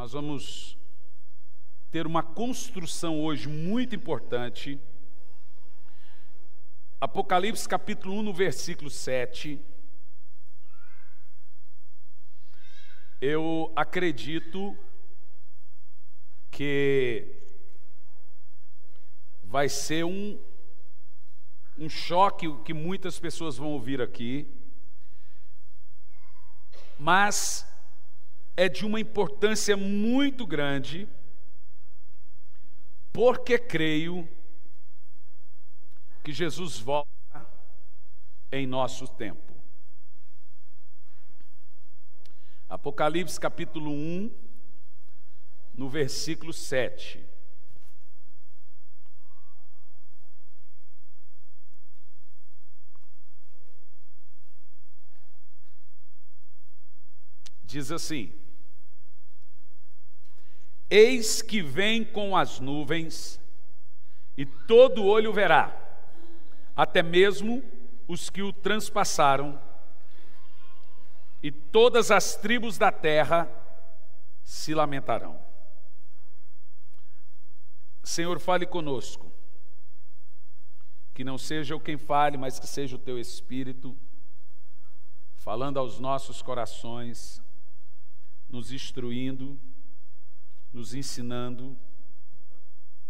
Nós vamos ter uma construção hoje muito importante. Apocalipse capítulo 1, no versículo 7. Eu acredito que vai ser um choque que muitas pessoas vão ouvir aqui, mas é de uma importância muito grande, porque creio que Jesus volta em nosso tempo. Apocalipse capítulo 1, no versículo 7. Diz assim: eis que vem com as nuvens, e todo olho verá, até mesmo os que o transpassaram, e todas as tribos da terra se lamentarão. Senhor, fale conosco, que não seja eu quem fale, mas que seja o Teu Espírito falando aos nossos corações, nos instruindo, nos ensinando,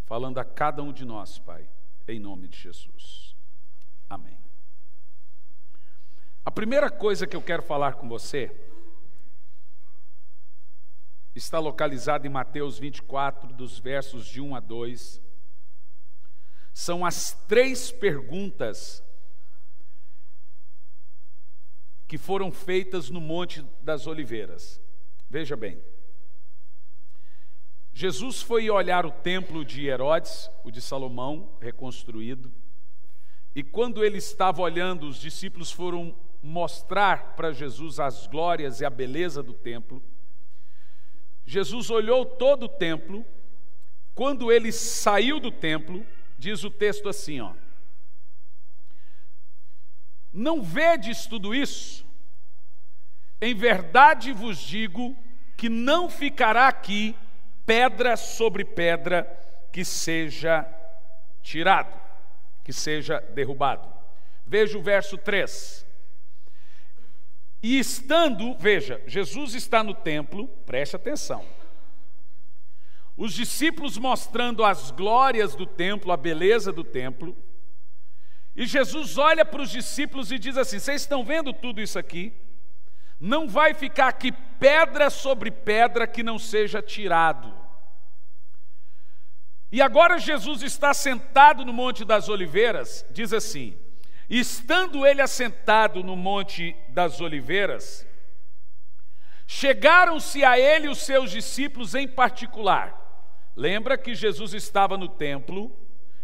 falando a cada um de nós, Pai, em nome de Jesus. Amém. A primeira coisa que eu quero falar com você está localizada em Mateus 24, dos versos de 1 a 2. São as 3 perguntas que foram feitas no Monte das Oliveiras. Veja bem, Jesus foi olhar o templo de Herodes, o de Salomão, reconstruído, e quando ele estava olhando, os discípulos foram mostrar para Jesus as glórias e a beleza do templo. Jesus olhou todo o templo. Quando ele saiu do templo, diz o texto assim, ó: não vedes tudo isso? Em verdade vos digo que não ficará aqui pedra sobre pedra que seja tirado, que seja derrubado. Veja o verso 3. E estando, veja, Jesus está no templo, preste atenção. Os discípulos mostrando as glórias do templo, a beleza do templo. E Jesus olha para os discípulos e diz assim: vocês estão vendo tudo isso aqui? Não vai ficar aqui pedra sobre pedra que não seja tirado. E agora Jesus está sentado no Monte das Oliveiras, diz assim: estando ele assentado no Monte das Oliveiras, chegaram-se a ele os seus discípulos em particular. Lembra que Jesus estava no templo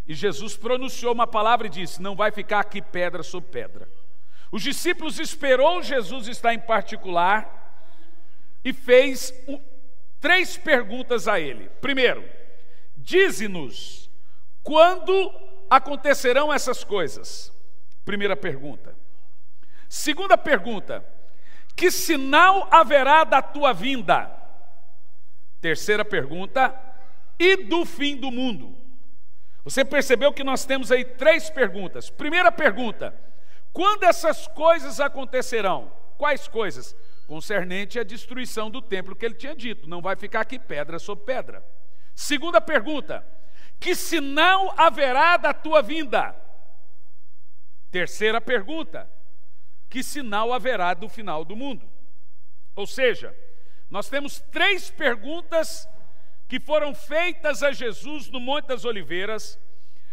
e Jesus pronunciou uma palavra e disse: não vai ficar aqui pedra sobre pedra. Os discípulos esperou Jesus estar em particular e fez 3 perguntas a ele. Primeiro, dize-nos quando acontecerão essas coisas. Primeira pergunta. Segunda pergunta: que sinal haverá da tua vinda? Terceira pergunta: e do fim do mundo? Você percebeu que nós temos aí 3 perguntas. Primeira pergunta: quando essas coisas acontecerão? Quais coisas? Concernente à destruição do templo que ele tinha dito, não vai ficar aqui pedra sobre pedra. Segunda pergunta: que sinal haverá da tua vinda? Terceira pergunta: que sinal haverá do final do mundo? Ou seja, nós temos 3 perguntas que foram feitas a Jesus no Monte das Oliveiras,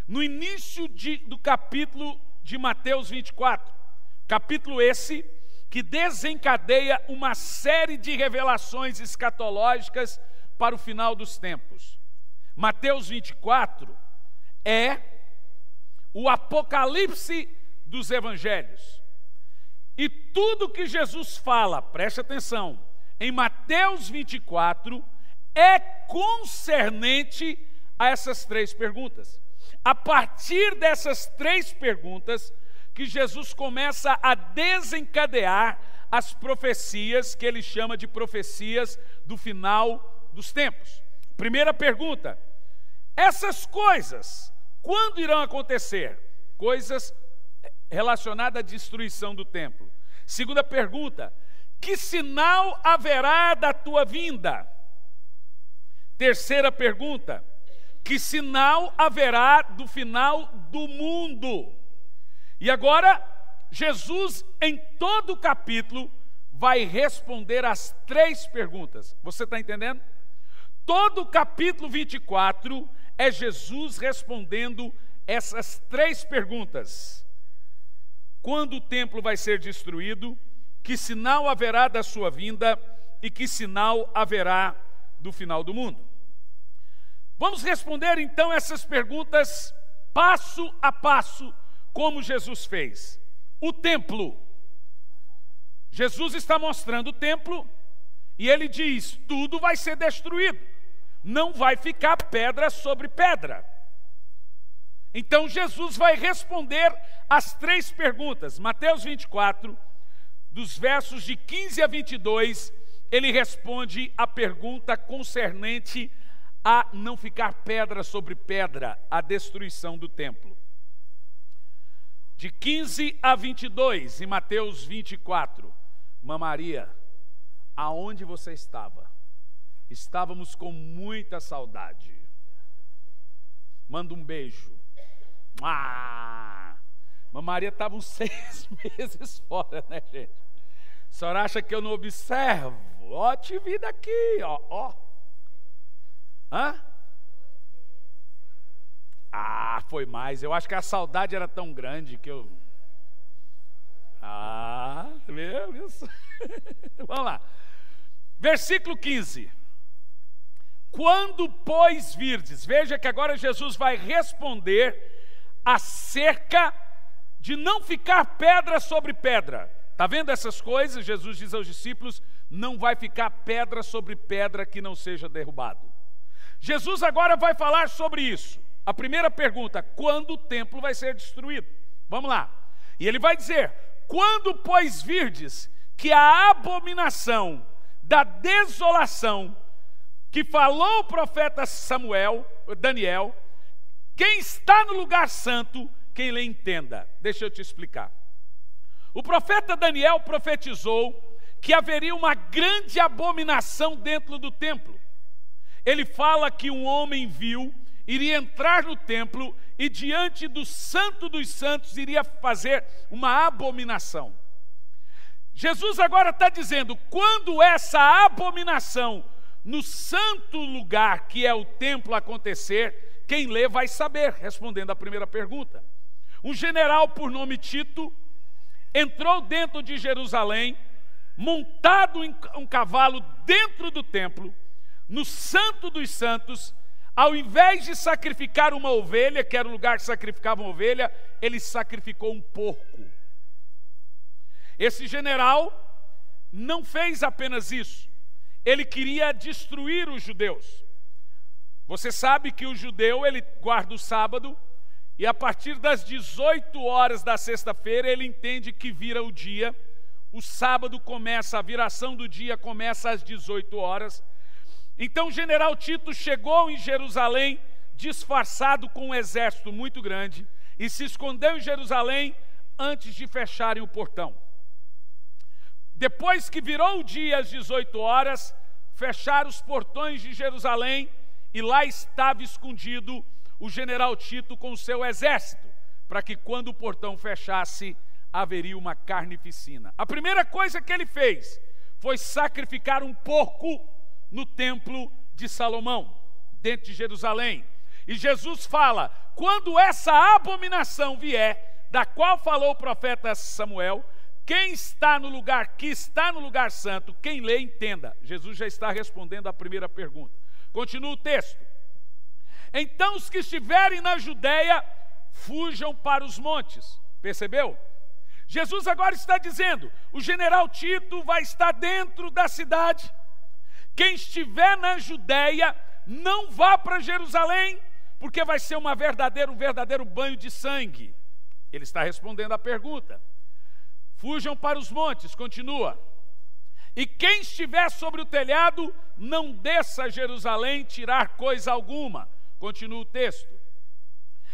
no início do capítulo de Mateus 24. Capítulo esse que desencadeia uma série de revelações escatológicas para o final dos tempos. Mateus 24 é o apocalipse dos evangelhos. E tudo que Jesus fala, preste atenção, em Mateus 24 é concernente a essas 3 perguntas. A partir dessas 3 perguntas que Jesus começa a desencadear as profecias que ele chama de profecias do final dos tempos. Primeira pergunta: essas coisas, quando irão acontecer? Coisas relacionadas à destruição do templo. Segunda pergunta: que sinal haverá da tua vinda? Terceira pergunta: que sinal haverá do final do mundo? E agora, Jesus, em todo o capítulo, vai responder as três perguntas. Você está entendendo? Todo o capítulo 24 é Jesus respondendo essas três perguntas. Quando o templo vai ser destruído? Que sinal haverá da sua vinda? E que sinal haverá do final do mundo? Vamos responder então essas perguntas passo a passo, como Jesus fez. O templo. Jesus está mostrando o templo e ele diz: tudo vai ser destruído, não vai ficar pedra sobre pedra. Então Jesus vai responder as três perguntas. Mateus 24, dos versos de 15 a 22, ele responde a pergunta concernente a não ficar pedra sobre pedra, a destruição do templo. De 15 a 22, em Mateus 24, Irmã Maria, aonde você estava? Estávamos com muita saudade. Manda um beijo. Irmã Maria estava uns 6 meses fora, né, gente? A senhora acha que eu não observo? Ó, te vi daqui, ó. Hã? Foi mais. Eu acho que a saudade era tão grande que eu... Viu isso? Vamos lá. Versículo 15. Quando, pois, virdes... Veja que agora Jesus vai responder acerca de não ficar pedra sobre pedra. Está vendo essas coisas? Jesus diz aos discípulos: não vai ficar pedra sobre pedra que não seja derrubado. Jesus agora vai falar sobre isso. A primeira pergunta: quando o templo vai ser destruído? Vamos lá. E ele vai dizer: quando, pois, virdes que a abominação da desolação que falou o profeta Daniel, quem está no lugar santo, quem lhe entenda. Deixa eu te explicar. O profeta Daniel profetizou que haveria uma grande abominação dentro do templo. Ele fala que um homem vil iria entrar no templo e diante do Santo dos Santos iria fazer uma abominação. Jesus agora está dizendo: quando essa abominação no santo lugar que é o templo acontecer, quem lê vai saber, respondendo à primeira pergunta. Um general por nome Tito entrou dentro de Jerusalém, montado em um cavalo dentro do templo, no Santo dos Santos. Ao invés de sacrificar uma ovelha, que era o lugar que sacrificava uma ovelha, ele sacrificou um porco. Esse general não fez apenas isso, ele queria destruir os judeus. Você sabe que o judeu, ele guarda o sábado, e a partir das 18 horas da sexta-feira, ele entende que vira o dia. O sábado começa, a viração do dia começa às 18 horas. Então o general Tito chegou em Jerusalém disfarçado com um exército muito grande e se escondeu em Jerusalém antes de fecharem o portão. Depois que virou o dia às 18 horas, fecharam os portões de Jerusalém e lá estava escondido o general Tito com o seu exército, para que quando o portão fechasse, haveria uma carnificina. A primeira coisa que ele fez foi sacrificar um porco no templo de Salomão, dentro de Jerusalém. E Jesus fala: quando essa abominação vier, da qual falou o profeta Samuel, quem está no lugar, que está no lugar santo, quem lê, entenda. Jesus já está respondendo a primeira pergunta. Continua o texto. Então os que estiverem na Judeia, fujam para os montes. Percebeu? Jesus agora está dizendo: o general Tito vai estar dentro da cidade. Quem estiver na Judeia, não vá para Jerusalém, porque vai ser um verdadeiro banho de sangue. Ele está respondendo à pergunta. Fujam para os montes, continua. E quem estiver sobre o telhado, não desça a Jerusalém tirar coisa alguma. Continua o texto.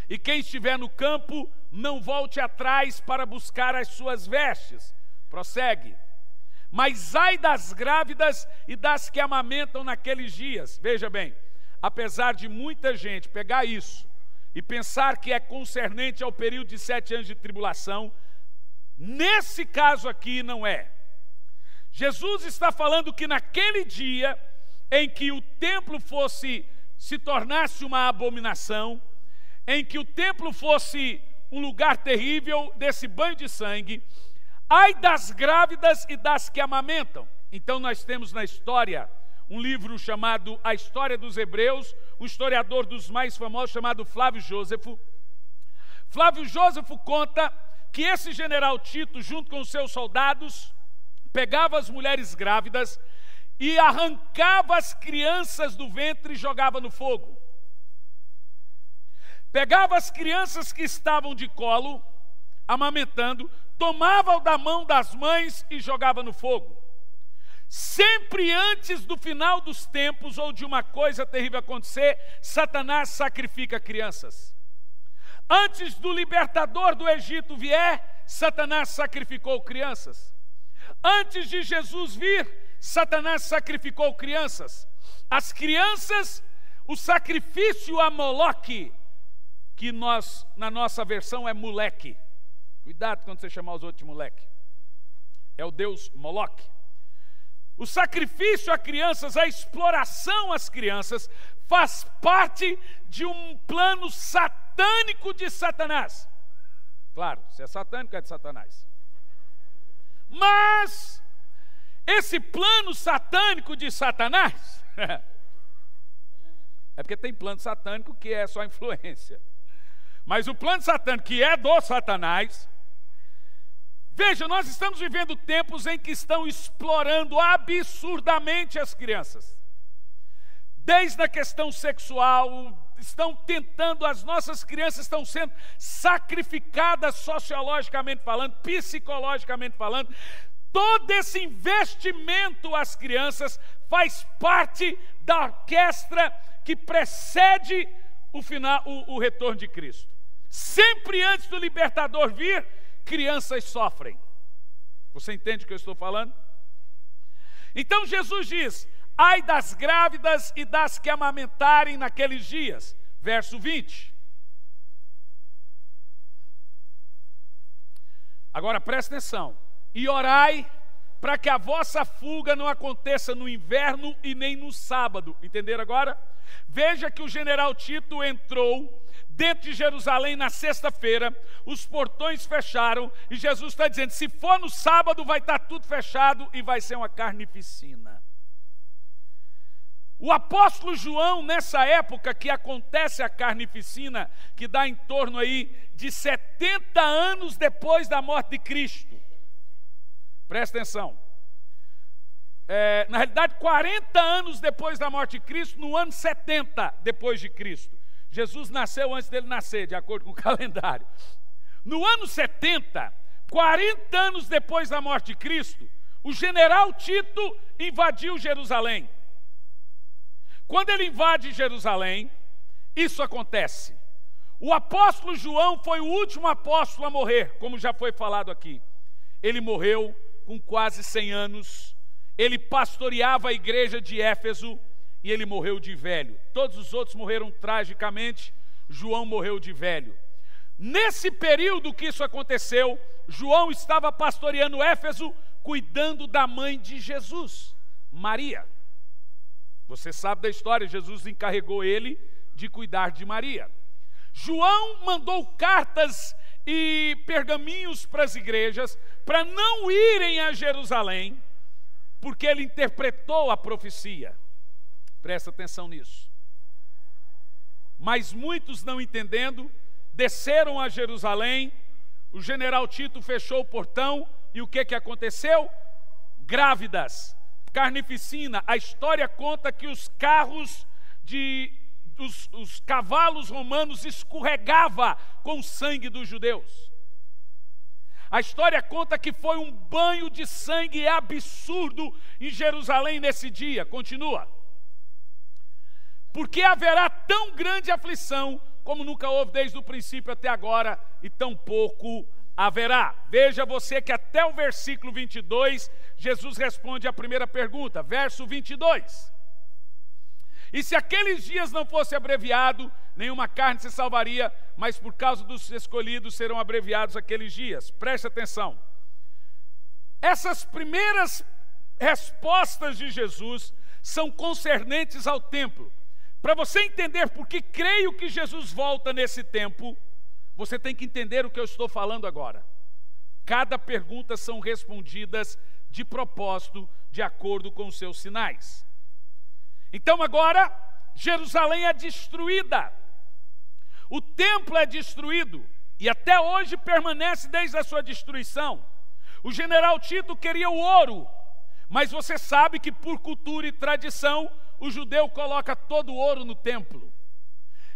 E quem estiver no campo, não volte atrás para buscar as suas vestes. Prossegue. Mas ai das grávidas e das que amamentam naqueles dias. Veja bem, apesar de muita gente pegar isso e pensar que é concernente ao período de 7 anos de tribulação, nesse caso aqui não é. Jesus está falando que naquele dia em que o templo se tornasse uma abominação, em que o templo fosse um lugar terrível desse banho de sangue, ai das grávidas e das que amamentam. Então nós temos na história um livro chamado A História dos Hebreus, um historiador dos mais famosos chamado Flávio Jósefo. Flávio Jósefo conta que esse general Tito, junto com os seus soldados, pegava as mulheres grávidas e arrancava as crianças do ventre e jogava no fogo. Pegava as crianças que estavam de colo, amamentando, tomava da mão das mães e jogava no fogo. Sempre antes do final dos tempos ou de uma coisa terrível acontecer, Satanás sacrifica crianças. Antes do libertador do Egito vier, Satanás sacrificou crianças. Antes de Jesus vir, Satanás sacrificou crianças. As crianças, o sacrifício a Moloque, que na nossa versão é moleque. Cuidado quando você chamar os outros de moleque. É o deus Moloque. O sacrifício a crianças, a exploração às crianças, faz parte de um plano satânico de Satanás. Claro, se é satânico, é de Satanás. Mas esse plano satânico de Satanás é porque tem plano satânico que é só influência. Mas o plano satânico que é do Satanás, veja, nós estamos vivendo tempos em que estão explorando absurdamente as crianças. Desde a questão sexual, estão tentando, as nossas crianças estão sendo sacrificadas sociologicamente falando, psicologicamente falando. Todo esse investimento às crianças faz parte da orquestra que precede o retorno de Cristo. Sempre antes do libertador vir, crianças sofrem. Você entende o que eu estou falando? Então Jesus diz: ai das grávidas e das que amamentarem naqueles dias. Verso 20. Agora presta atenção. E orai para que a vossa fuga não aconteça no inverno e nem no sábado. Entenderam agora? Veja que o general Tito entrou dentro de Jerusalém na sexta-feira, os portões fecharam, e Jesus está dizendo, se for no sábado vai estar tudo fechado e vai ser uma carnificina. O apóstolo João, nessa época que acontece a carnificina, que dá em torno aí de 70 anos depois da morte de Cristo, presta atenção, na realidade 40 anos depois da morte de Cristo, no ano 70 depois de Cristo. Jesus nasceu antes dele nascer, de acordo com o calendário. No ano 70, 40 anos depois da morte de Cristo, o general Tito invadiu Jerusalém. Quando ele invade Jerusalém, isso acontece. O apóstolo João foi o último apóstolo a morrer, como já foi falado aqui. Ele morreu com quase 100 anos. Ele pastoreava a igreja de Éfeso e ele morreu de velho. Todos os outros morreram tragicamente, João morreu de velho. Nesse período que isso aconteceu, João estava pastoreando Éfeso, cuidando da mãe de Jesus, Maria. Você sabe da história, Jesus encarregou ele de cuidar de Maria. João mandou cartas e pergaminhos para as igrejas para não irem a Jerusalém, porque ele interpretou a profecia. Presta atenção nisso. Mas muitos, não entendendo, desceram a Jerusalém, o general Tito fechou o portão, e o que aconteceu? Grávidas, carnificina. A história conta que os carros os cavalos romanos escorregavam com o sangue dos judeus. A história conta que foi um banho de sangue absurdo em Jerusalém nesse dia. Continua. Porque haverá tão grande aflição como nunca houve desde o princípio até agora, e tão pouco haverá. Veja você que até o versículo 22, Jesus responde a primeira pergunta, verso 22. E se aqueles dias não fosse abreviado, nenhuma carne se salvaria, mas por causa dos escolhidos serão abreviados aqueles dias. Preste atenção. Essas primeiras respostas de Jesus são concernentes ao templo. Para você entender por que creio que Jesus volta nesse tempo, você tem que entender o que eu estou falando agora. Cada pergunta são respondidas de propósito, de acordo com os seus sinais. Então agora, Jerusalém é destruída. O templo é destruído e até hoje permanece desde a sua destruição. O general Tito queria o ouro, mas você sabe que por cultura e tradição, o judeu coloca todo o ouro no templo.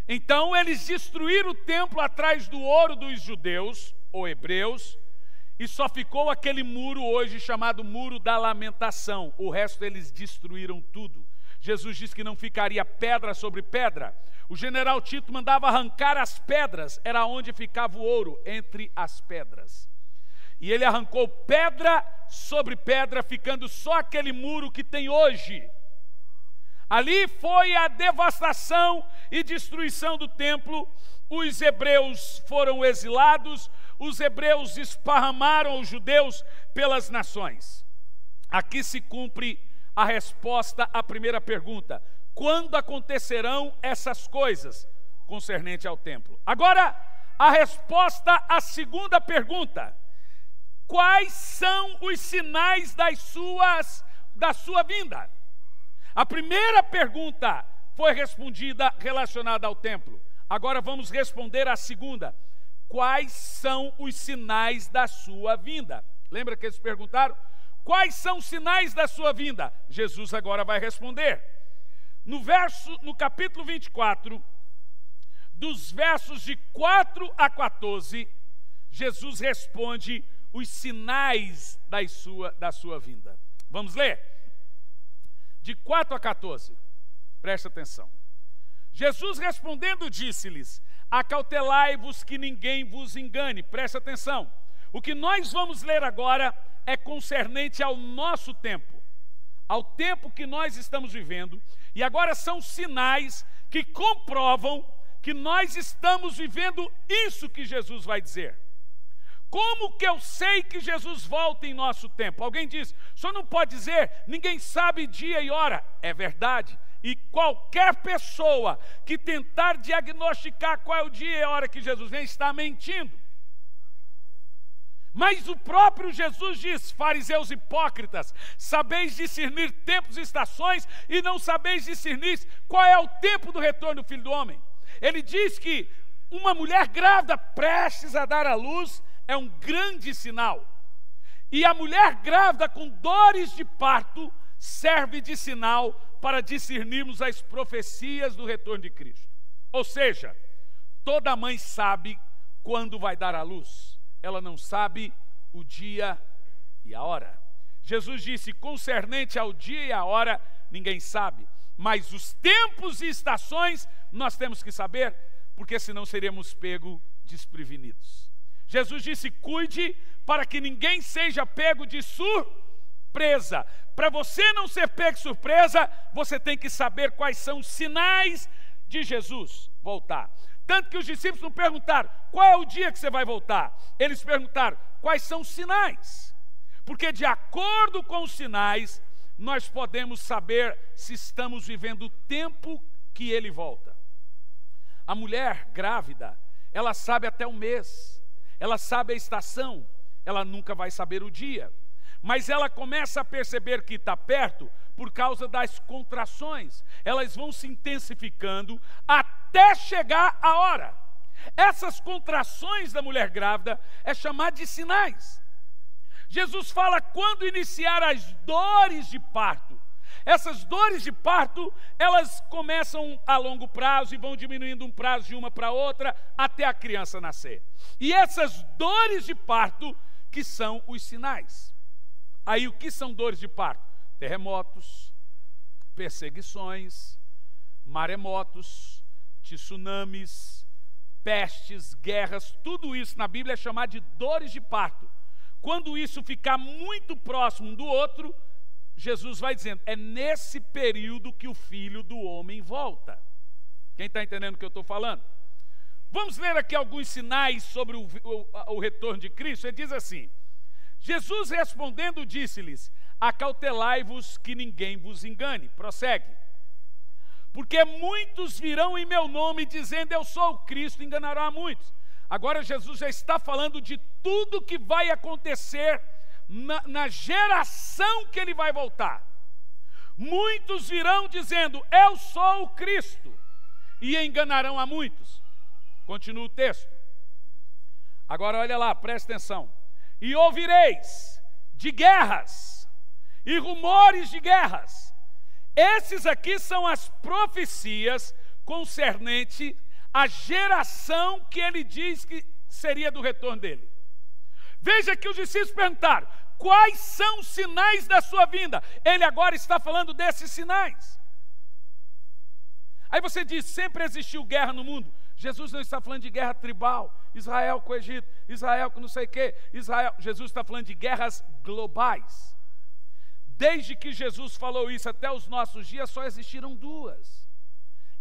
Então eles destruíram o templo atrás do ouro dos judeus, ou hebreus, e só ficou aquele muro hoje chamado Muro da Lamentação. O resto eles destruíram tudo. Jesus disse que não ficaria pedra sobre pedra. O general Tito mandava arrancar as pedras, era onde ficava o ouro, entre as pedras. E ele arrancou pedra sobre pedra, ficando só aquele muro que tem hoje. Ali foi a devastação e destruição do templo. Os hebreus foram exilados, os hebreus esparramaram os judeus pelas nações. Aqui se cumpre a resposta à primeira pergunta. Quando acontecerão essas coisas concernente ao templo? Agora, a resposta à segunda pergunta. Quais são os sinais da sua vinda? A primeira pergunta foi respondida relacionada ao templo. Agora vamos responder a segunda. Quais são os sinais da sua vinda? Lembra que eles perguntaram? Quais são os sinais da sua vinda? Jesus agora vai responder. No capítulo 24, dos versos de 4 a 14, Jesus responde os sinais da sua vinda. Vamos ler? De 4 a 14, presta atenção. Jesus respondendo disse-lhes: acautelai-vos que ninguém vos engane. Presta atenção. O que nós vamos ler agora é concernente ao nosso tempo, ao tempo que nós estamos vivendo, e agora são sinais que comprovam que nós estamos vivendo isso que Jesus vai dizer. Como que eu sei que Jesus volta em nosso tempo? Alguém diz, o senhor não pode dizer, ninguém sabe dia e hora. É verdade. E qualquer pessoa que tentar diagnosticar qual é o dia e a hora que Jesus vem, está mentindo. Mas o próprio Jesus diz, fariseus hipócritas, sabeis discernir tempos e estações e não sabeis discernir qual é o tempo do retorno do Filho do Homem. Ele diz que uma mulher grávida prestes a dar à luz é um grande sinal. E a mulher grávida com dores de parto serve de sinal para discernirmos as profecias do retorno de Cristo. Ou seja, toda mãe sabe quando vai dar à luz. Ela não sabe o dia e a hora. Jesus disse, concernente ao dia e a hora, ninguém sabe. Mas os tempos e estações nós temos que saber, porque senão seremos pegos desprevenidos. Jesus disse, cuide para que ninguém seja pego de surpresa. Para você não ser pego de surpresa, você tem que saber quais são os sinais de Jesus voltar. Tanto que os discípulos não perguntaram, qual é o dia que você vai voltar? Eles perguntaram, quais são os sinais? Porque de acordo com os sinais, nós podemos saber se estamos vivendo o tempo que ele volta. A mulher grávida, ela sabe até o mês, ela sabe a estação, ela nunca vai saber o dia. Mas ela começa a perceber que está perto por causa das contrações. Elas vão se intensificando até chegar a hora. Essas contrações da mulher grávida é chamada de sinais. Jesus fala quando iniciar as dores de parto. Essas dores de parto, elas começam a longo prazo e vão diminuindo um prazo de uma para outra até a criança nascer. E essas dores de parto que são os sinais. Aí o que são dores de parto? Terremotos, perseguições, maremotos, tsunamis, pestes, guerras, tudo isso na Bíblia é chamado de dores de parto. Quando isso ficar muito próximo um do outro, Jesus vai dizendo, é nesse período que o Filho do Homem volta. Quem está entendendo o que eu estou falando? Vamos ler aqui alguns sinais sobre o retorno de Cristo. Ele diz assim, Jesus respondendo disse-lhes, acautelai-vos que ninguém vos engane. Prossegue. Porque muitos virão em meu nome dizendo, eu sou o Cristo, enganarão a muitos. Agora Jesus já está falando de tudo que vai acontecer na geração que ele vai voltar. Muitos virão dizendo, eu sou o Cristo, e enganarão a muitos. Continua o texto. Agora olha lá, presta atenção. E ouvireis de guerras e rumores de guerras. Esses aqui são as profecias concernentes à geração que ele diz que seria do retorno dele. Veja que os discípulos perguntaram, quais são os sinais da sua vinda? Ele agora está falando desses sinais. Aí você diz, sempre existiu guerra no mundo. Jesus não está falando de guerra tribal, Israel com o Egito, Israel com não sei o quê, Israel. Jesus está falando de guerras globais. Desde que Jesus falou isso até os nossos dias, só existiram duas.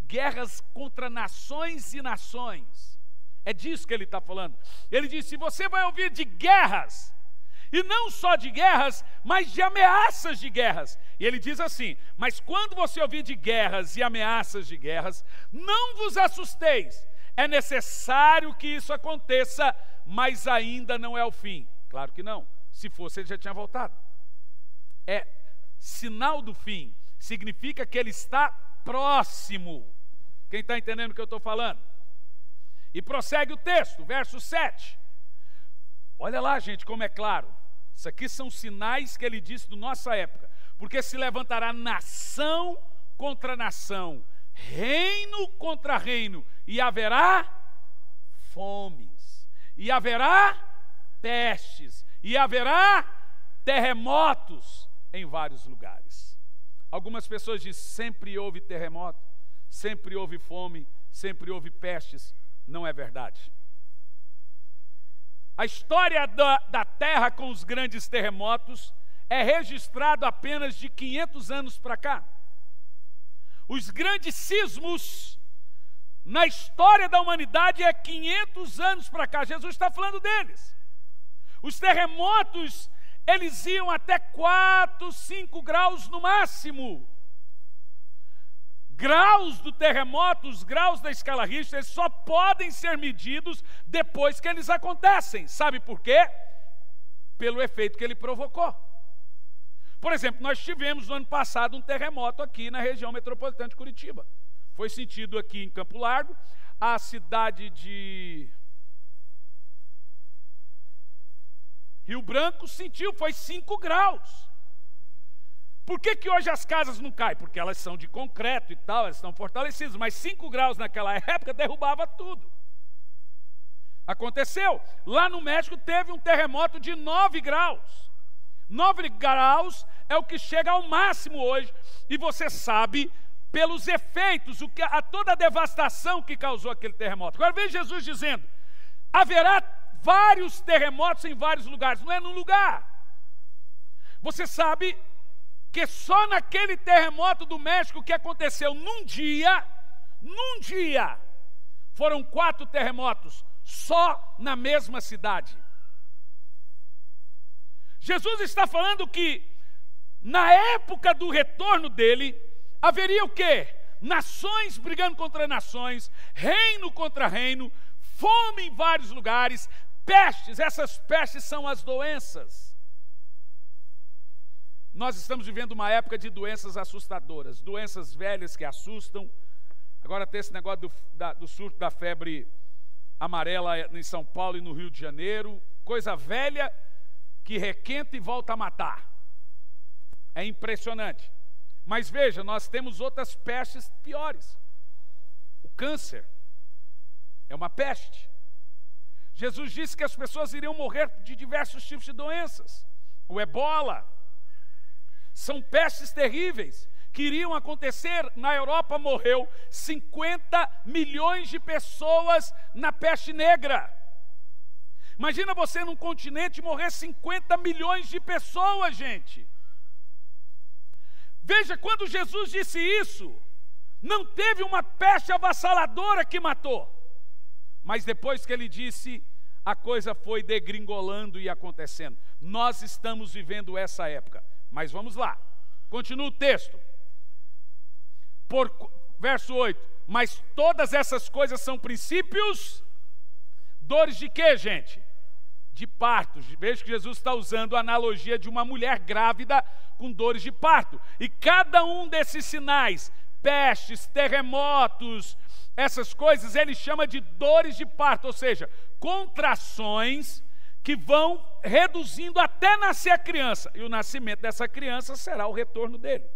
Guerras contra nações e nações. É disso que ele está falando. Ele disse, você vai ouvir de guerras, e não só de guerras, mas de ameaças de guerras. E ele diz assim, mas quando você ouvir de guerras e ameaças de guerras, não vos assusteis. É necessário que isso aconteça, mas ainda não é o fim. Claro que não. Se fosse, ele já tinha voltado. É sinal do fim. Significa que ele está próximo. Quem está entendendo o que eu estou falando? E prossegue o texto, verso 7. Olha lá, gente, como é claro. Isso aqui são sinais que ele disse da nossa época. Porque se levantará nação contra nação, reino contra reino, e haverá fomes, e haverá pestes, e haverá terremotos em vários lugares. Algumas pessoas dizem, sempre houve terremoto, sempre houve fome, sempre houve pestes. Não é verdade. A história da Terra com os grandes terremotos é registrado apenas de 500 anos para cá. Os grandes sismos na história da humanidade é 500 anos para cá. Jesus está falando deles. Os terremotos, eles iam até 4, 5 graus no máximo. Graus do terremoto, os graus da escala Richter, eles só podem ser medidos depois que eles acontecem. Sabe por quê? Pelo efeito que ele provocou. Por exemplo, nós tivemos no ano passado um terremoto aqui na região metropolitana de Curitiba. Foi sentido aqui em Campo Largo, a cidade de Rio Branco sentiu, foi 5 graus. Por que que hoje as casas não caem? Porque elas são de concreto e tal, elas estão fortalecidas, mas 5 graus naquela época derrubava tudo. Aconteceu. Lá no México teve um terremoto de 9 graus. 9 graus é o que chega ao máximo hoje, e você sabe pelos efeitos, toda a devastação que causou aquele terremoto. Agora veja Jesus dizendo, haverá vários terremotos em vários lugares, não é num lugar. Você sabe que só naquele terremoto do México que aconteceu num dia, foram 4 terremotos, só na mesma cidade. Jesus está falando que na época do retorno dele, haveria o quê? Nações brigando contra nações, reino contra reino, fome em vários lugares, pestes. Essas pestes são as doenças. Nós estamos vivendo uma época de doenças assustadoras, doenças velhas que assustam. Agora tem esse negócio do surto da febre amarela em São Paulo e no Rio de Janeiro, coisa velha que requenta e volta a matar. É impressionante. Mas veja, nós temos outras pestes piores. O câncer é uma peste. Jesus disse que as pessoas iriam morrer de diversos tipos de doenças. O ebola. São pestes terríveis que iriam acontecer. Na Europa morreu 50 milhões de pessoas na peste negra. Imagina você num continente morrer 50 milhões de pessoas, gente. Veja, quando Jesus disse isso, não teve uma peste avassaladora que matou. Mas depois que ele disse, a coisa foi degringolando e acontecendo. Nós estamos vivendo essa época. Mas vamos lá. Continua o texto. Verso 8. Mas todas essas coisas são princípios. Dores de quê, gente? De parto. Veja que Jesus está usando a analogia de uma mulher grávida com dores de parto. E cada um desses sinais, pestes, terremotos, essas coisas, ele chama de dores de parto, ou seja, contrações que vão reduzindo até nascer a criança. E o nascimento dessa criança será o retorno dele.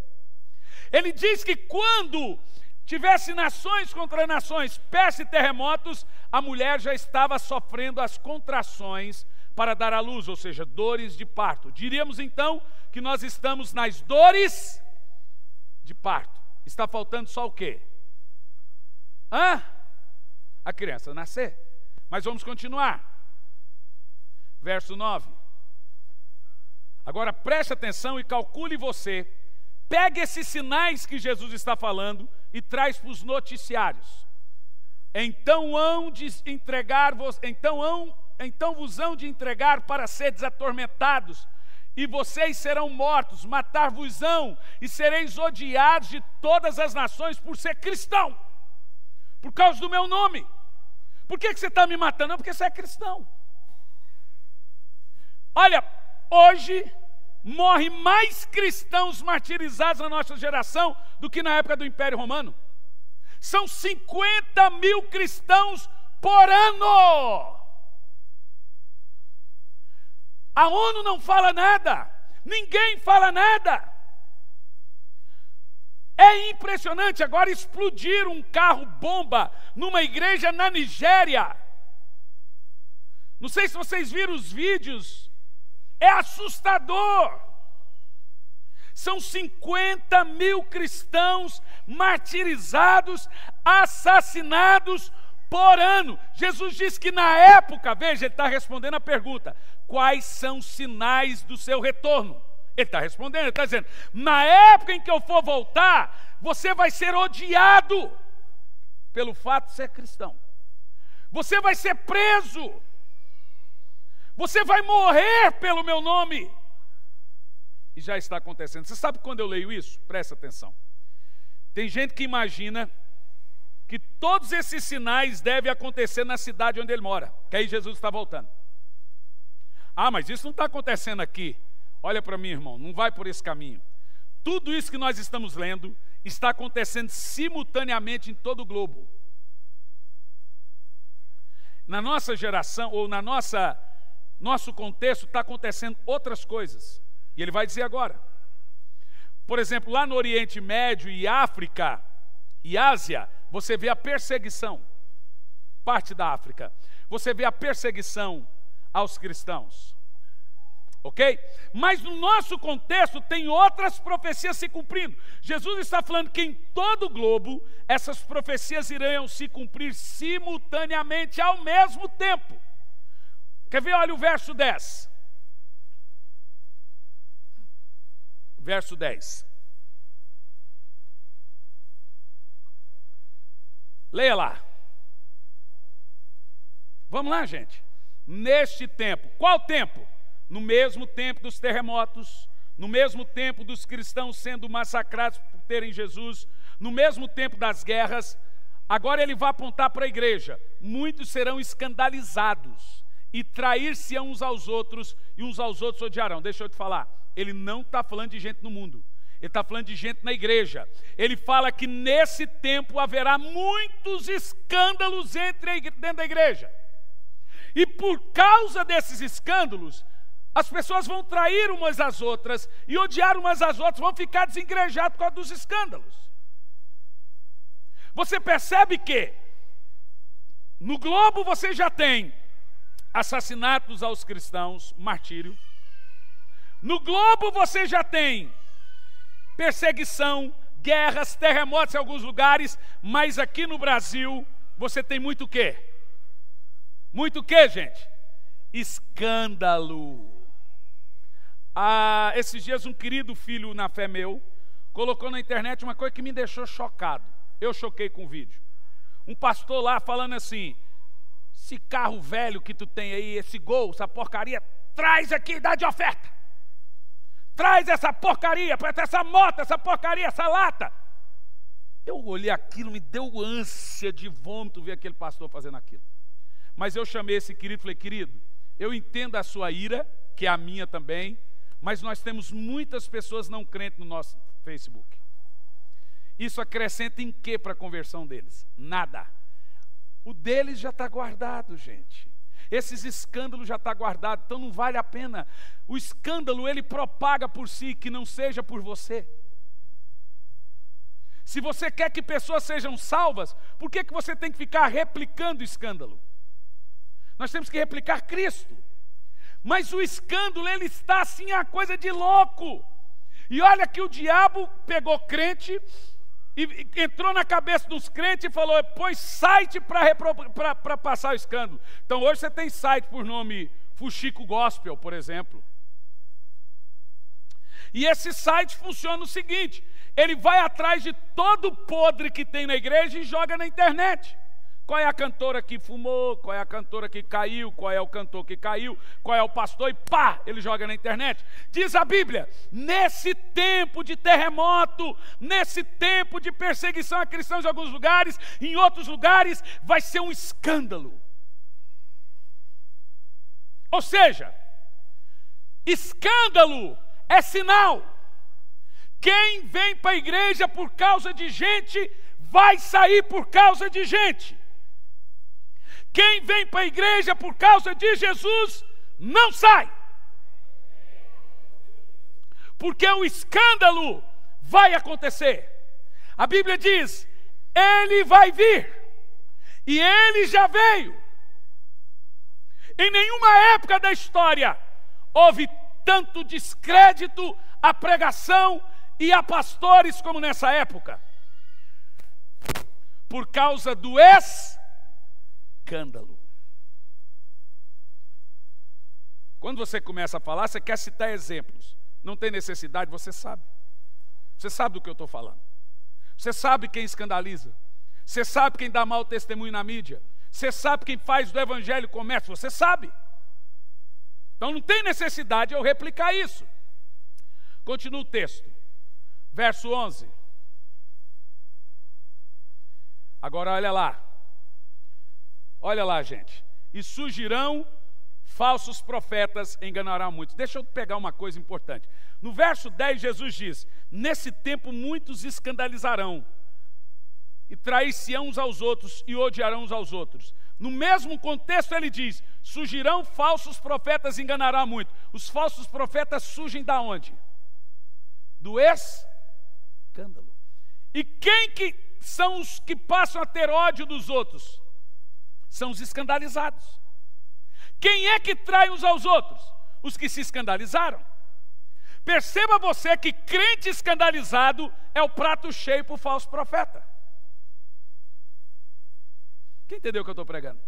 Ele diz que quando tivesse nações contra nações, peste e terremotos, a mulher já estava sofrendo as contrações para dar à luz, ou seja, dores de parto. Diríamos então que nós estamos nas dores de parto. Está faltando só o quê? A criança nascer. Mas vamos continuar. Verso 9. Agora preste atenção e calcule você. Pegue esses sinais que Jesus está falando e traz para os noticiários. Então vos hão de entregar para seres atormentados, e vocês serão mortos, matar-vos-ão, e sereis odiados de todas as nações por ser cristão, por causa do meu nome. Por que você está me matando? Não, porque você é cristão. Olha, hoje morrem mais cristãos martirizados na nossa geração do que na época do Império Romano. São 50 mil cristãos por ano. A ONU não fala nada, ninguém fala nada. É impressionante. Agora explodir um carro-bomba numa igreja na Nigéria. Não sei se vocês viram os vídeos, é assustador. São 50 mil cristãos martirizados, assassinados por ano. Jesus disse que na época, veja, ele está respondendo a pergunta: quais são os sinais do seu retorno? Ele está respondendo, ele está dizendo: na época em que eu for voltar, você vai ser odiado pelo fato de ser cristão. Você vai ser preso. Você vai morrer pelo meu nome. E já está acontecendo. Você sabe quando eu leio isso? Presta atenção. Tem gente que imagina que todos esses sinais devem acontecer na cidade onde ele mora, que aí Jesus está voltando. Mas isso não está acontecendo aqui. Olha para mim, irmão, não vai por esse caminho. Tudo isso que nós estamos lendo está acontecendo simultaneamente em todo o globo. Na nossa geração, ou nosso contexto, está acontecendo outras coisas. E ele vai dizer agora. Por exemplo, lá no Oriente Médio e África e Ásia, você vê a perseguição. Parte da África. Você vê a perseguição aos cristãos. Ok? Mas no nosso contexto tem outras profecias se cumprindo. Jesus está falando que em todo o globo essas profecias irão se cumprir simultaneamente ao mesmo tempo. Quer ver? Olha o verso 10. Verso 10. Leia lá. Vamos lá, gente. Neste tempo. Qual tempo? No mesmo tempo dos terremotos, no mesmo tempo dos cristãos sendo massacrados por terem Jesus, no mesmo tempo das guerras. Agora ele vai apontar para a igreja: muitos serão escandalizados e trair-se-ão uns aos outros, e uns aos outros odiarão. Deixa eu te falar, ele não está falando de gente no mundo, ele está falando de gente na igreja. Ele fala que nesse tempo haverá muitos escândalos dentro da igreja, e por causa desses escândalos, as pessoas vão trair umas às outras e odiar umas às outras, vão ficar desigrejados por causa dos escândalos. Você percebe que no globo você já tem assassinatos aos cristãos, martírio. No globo você já tem perseguição, guerras, terremotos em alguns lugares, mas aqui no Brasil você tem muito o quê? Muito o quê, gente? Escândalo. Esses dias um querido filho na fé meu colocou na internet uma coisa que me deixou chocado. Eu choquei com o vídeo. Um pastor lá falando assim: esse carro velho que tu tem aí, esse Gol, essa porcaria, traz aqui e dá de oferta. Traz essa porcaria, essa moto, essa porcaria, essa lata. Eu olhei aquilo, me deu ânsia de vômito ver aquele pastor fazendo aquilo. Mas eu chamei esse querido e falei: querido, eu entendo a sua ira, que é a minha também, mas nós temos muitas pessoas não crentes no nosso Facebook. Isso acrescenta em quê para a conversão deles? Nada. O deles já está guardado, gente. Esses escândalos já estão guardados, então não vale a pena. O escândalo, ele propaga por si, que não seja por você. Se você quer que pessoas sejam salvas, por que você tem que ficar replicando o escândalo? Nós temos que replicar Cristo. Mas o escândalo, ele está assim, a coisa de louco. E olha que o diabo pegou crente e entrou na cabeça dos crentes e falou: pôs site para passar o escândalo. Então hoje você tem site por nome Fuxico Gospel, por exemplo. E esse site funciona o seguinte: ele vai atrás de todo o podre que tem na igreja e joga na internet. Qual é a cantora que fumou, qual é a cantora que caiu, qual é o cantor que caiu, qual é o pastor, e pá, ele joga na internet. Diz a Bíblia: nesse tempo de terremoto, nesse tempo de perseguição a cristãos em alguns lugares, em outros lugares vai ser um escândalo. Ou seja, escândalo é sinal. Quem vem para a igreja por causa de gente, vai sair por causa de gente. Quem vem para a igreja por causa de Jesus, não sai. Porque o escândalo vai acontecer. A Bíblia diz: ele vai vir. E ele já veio. Em nenhuma época da história houve tanto descrédito à pregação e a pastores como nessa época. Por causa do escândalo. Quando você começa a falar, você quer citar exemplos. Não tem necessidade, você sabe. Você sabe do que eu estou falando. Você sabe quem escandaliza. Você sabe quem dá mau testemunho na mídia. Você sabe quem faz do evangelho comércio. Você sabe. Então não tem necessidade de eu replicar isso. Continua o texto. Verso 11. Agora olha lá. Olha lá, gente. E surgirão falsos profetas, enganarão muitos. Deixa eu pegar uma coisa importante. No verso 10, Jesus diz: nesse tempo muitos escandalizarão, e trair-se-ão uns aos outros, e odiarão uns aos outros. No mesmo contexto ele diz: surgirão falsos profetas, enganarão muito. Os falsos profetas surgem da onde? Do escândalo. E quem que são os que passam a ter ódio dos outros? São os escandalizados. Quem é que trai uns aos outros? Os que se escandalizaram. Perceba você que crente escandalizado é o prato cheio para o falso profeta. Quem entendeu o que eu estou pregando?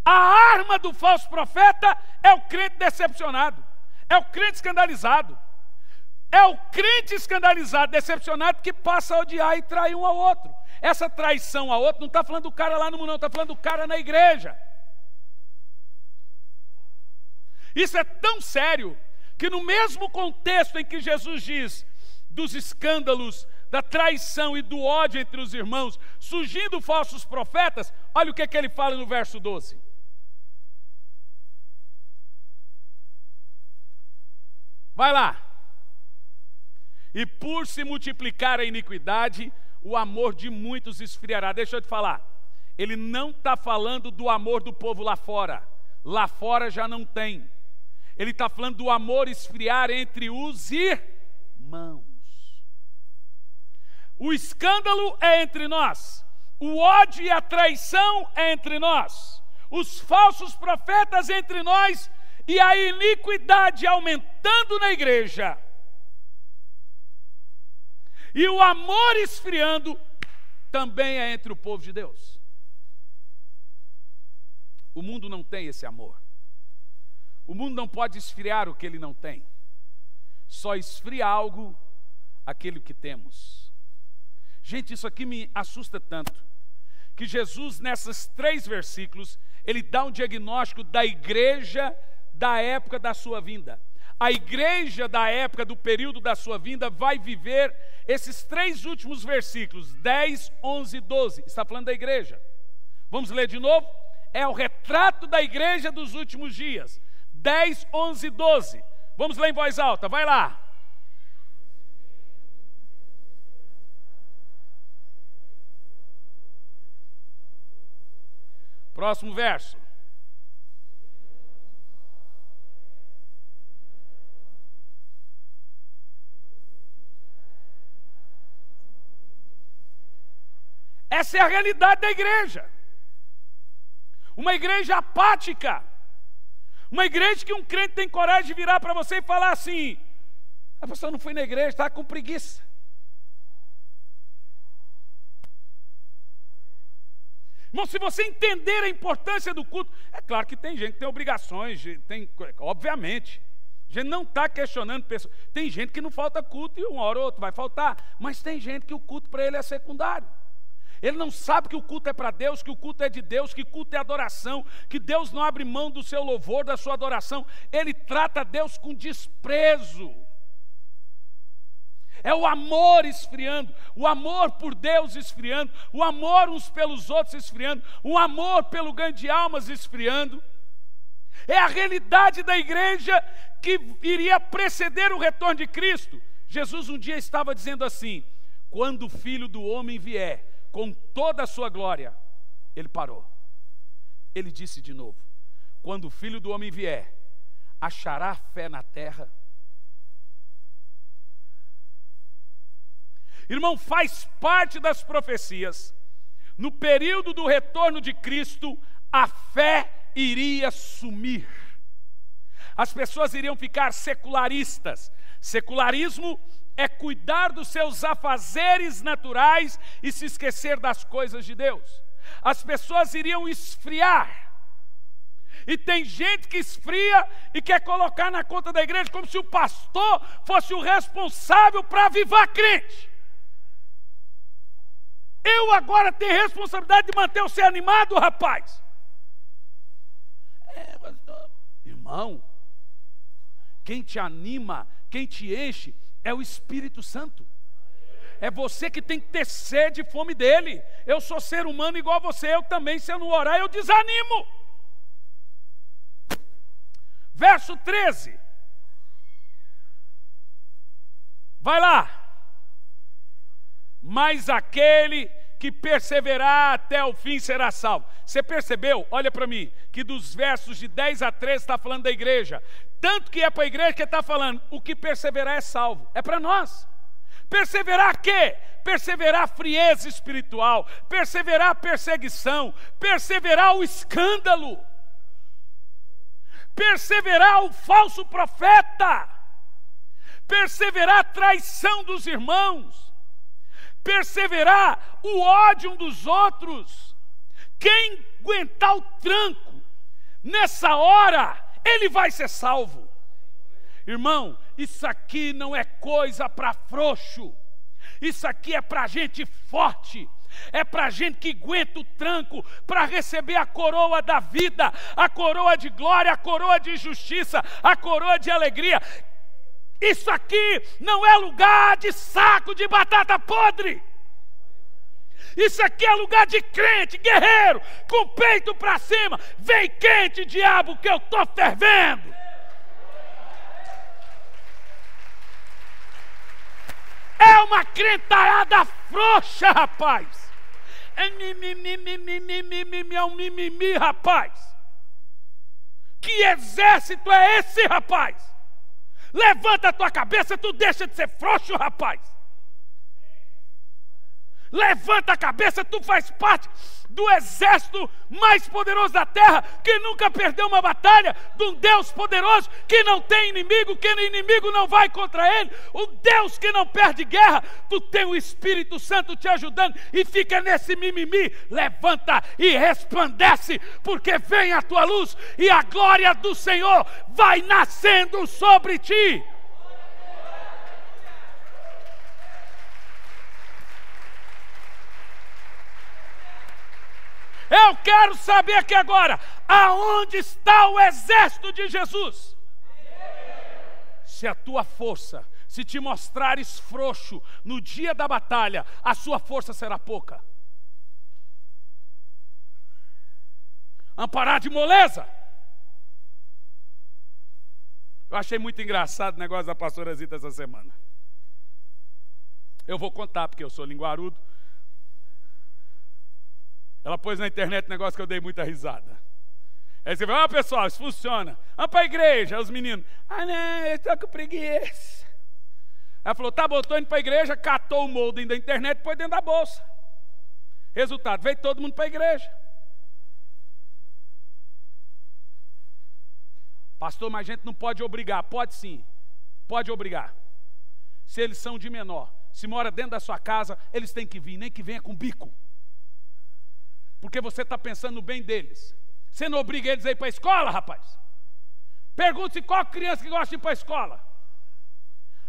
A arma do falso profeta é o crente decepcionado, é o crente escandalizado. É o crente escandalizado, decepcionado, que passa a odiar e trair um ao outro. Essa traição ao outro não está falando do cara lá no mundo, não, está falando do cara na igreja. Isso é tão sério que no mesmo contexto em que Jesus diz dos escândalos, da traição e do ódio entre os irmãos, surgindo falsos profetas, olha o que ele fala no verso 12. Vai lá. E por se multiplicar a iniquidade, o amor de muitos esfriará. Deixa eu te falar, ele não está falando do amor do povo lá fora. Lá fora já não tem. Ele está falando do amor esfriar entre os irmãos. O escândalo é entre nós. O ódio e a traição é entre nós. os falsos profetas entre nós e a iniquidade aumentando na igreja, e o amor esfriando, também é entre o povo de Deus. O mundo não tem esse amor. O mundo não pode esfriar o que ele não tem. Só esfria algo aquilo que temos. Gente, isso aqui me assusta tanto, que Jesus, nesses 3 versículos, ele dá um diagnóstico da igreja da época da sua vinda. A igreja da época, do período da sua vinda, vai viver esses 3 últimos versículos, 10, 11 e 12. Está falando da igreja. Vamos ler de novo? É o retrato da igreja dos últimos dias. 10, 11 e 12. Vamos ler em voz alta, vai lá. Próximo verso. Essa é a realidade da igreja. Uma igreja apática. Uma igreja que um crente tem coragem de virar para você e falar assim: a pessoa não foi na igreja, está com preguiça. Irmão, se você entender a importância do culto, é claro que tem gente que tem obrigações, obviamente. A gente não está questionando pessoas. Tem gente que não falta culto e uma hora ou outra vai faltar. Mas tem gente que o culto para ele é secundário. Ele não sabe que o culto é para Deus, que o culto é de Deus, que culto é adoração, que Deus não abre mão do seu louvor, da sua adoração. Ele trata Deus com desprezo. É o amor esfriando, o amor por Deus esfriando, o amor uns pelos outros esfriando, o amor pelo ganho de almas esfriando. É a realidade da igreja que iria preceder o retorno de Cristo. Jesus um dia estava dizendo assim: quando o Filho do Homem vier com toda a sua glória, ele parou. Ele disse de novo: quando o Filho do Homem vier, achará fé na terra? Irmão, faz parte das profecias. No período do retorno de Cristo, a fé iria sumir. As pessoas iriam ficar secularistas. Secularismo é cuidar dos seus afazeres naturais e se esquecer das coisas de Deus. As pessoas iriam esfriar. E tem gente que esfria e quer colocar na conta da igreja como se o pastor fosse o responsável para avivar crente. Eu agora tenho responsabilidade de manter você animado, rapaz. Mas, irmão, quem te anima, quem te enche é o Espírito Santo. É você que tem que ter sede e fome dele. Eu sou ser humano igual a você, eu também, se eu não orar, eu desanimo. Verso 13. Vai lá. Mas aquele que perseverar até o fim será salvo. Você percebeu? Olha para mim, que dos versos de 10 a 13 está falando da igreja. Tanto que é para a igreja que está falando, o que perseverar é salvo. É para nós. Perseverar quê? Perseverar frieza espiritual, perseverar perseguição, perseverar o escândalo, perseverar o falso profeta, perseverar a traição dos irmãos, perseverar o ódio um dos outros. Quem aguentar o tranco nessa hora, ele vai ser salvo. Irmão, isso aqui não é coisa para frouxo. Isso aqui é para gente forte. É para gente que aguenta o tranco para receber a coroa da vida, a coroa de glória, a coroa de justiça, a coroa de alegria. Isso aqui não é lugar de saco de batata podre. Isso aqui é lugar de crente, guerreiro, com o peito para cima. Vem quente, diabo, que eu estou fervendo. É uma crentalhada frouxa, rapaz. É um mimimi, rapaz. Que exército é esse, rapaz? Levanta a tua cabeça, tu deixa de ser frouxo, rapaz. Levanta a cabeça, tu faz parte do exército mais poderoso da terra, que nunca perdeu uma batalha, de um Deus poderoso, que não tem inimigo, que o inimigo não vai contra ele, o Deus que não perde guerra. Tu tem o Espírito Santo te ajudando, e fica nesse mimimi. Levanta e resplandece, porque vem a tua luz, e a glória do Senhor vai nascendo sobre ti. Eu quero saber aqui agora, aonde está o exército de Jesus? Se a tua força, se te mostrares frouxo no dia da batalha, a sua força será pouca. Vamos parar de moleza. Eu achei muito engraçado o negócio da pastora Zita essa semana. Eu vou contar, porque eu sou linguarudo. Ela pôs na internet um negócio que eu dei muita risada. Aí você fala, pessoal, isso funciona. Vamos para a igreja. Aí os meninos, não, eu estou com preguiça. Ela falou, tá bom, estou indo para a igreja, catou o modem da internet e pôs dentro da bolsa. Resultado, veio todo mundo para a igreja. Pastor, mas a gente não pode obrigar. Pode sim, pode obrigar. Se eles são de menor, se mora dentro da sua casa, eles têm que vir, nem que venha com bico. Porque você está pensando no bem deles. Você não obriga eles a ir para a escola, rapaz. Pergunte-se qual criança que gosta de ir para a escola.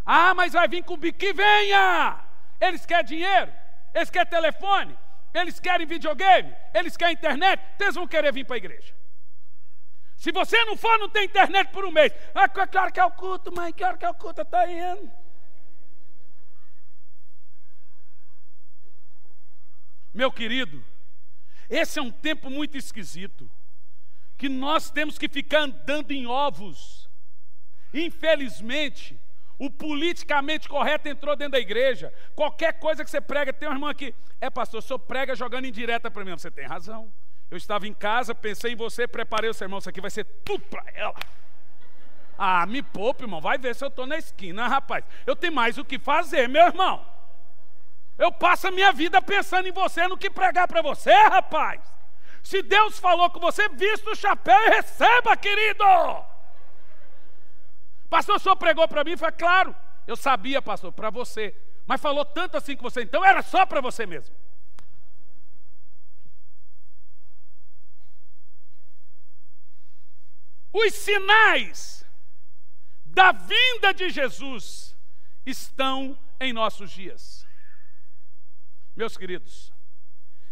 Ah, mas vai vir com bico. Que venha! Eles querem dinheiro, eles querem telefone, eles querem videogame, eles querem internet, eles vão querer vir para a igreja. Se você não for, não tem internet por um mês. Ah, que hora que é o culto, mãe? Que hora que é o culto? Está indo. Meu querido, esse é um tempo muito esquisito, que nós temos que ficar andando em ovos. Infelizmente, o politicamente correto entrou dentro da igreja. Qualquer coisa que você prega, tem um irmão aqui, pastor, o senhor prega jogando indireta para mim. Você tem razão. Eu estava em casa, pensei em você, preparei o sermão, isso aqui vai ser tudo para ela. Ah, me poupe, irmão, vai ver se eu estou na esquina, rapaz. Eu tenho mais o que fazer, meu irmão. Eu passo a minha vida pensando em você, no que pregar para você, rapaz. Se Deus falou com você, vista o chapéu e receba, querido. Pastor, o senhor pregou para mim? Foi claro, eu sabia, pastor, para você. Mas falou tanto assim com você, então era só para você mesmo. Os sinais da vinda de Jesus estão em nossos dias. Meus queridos,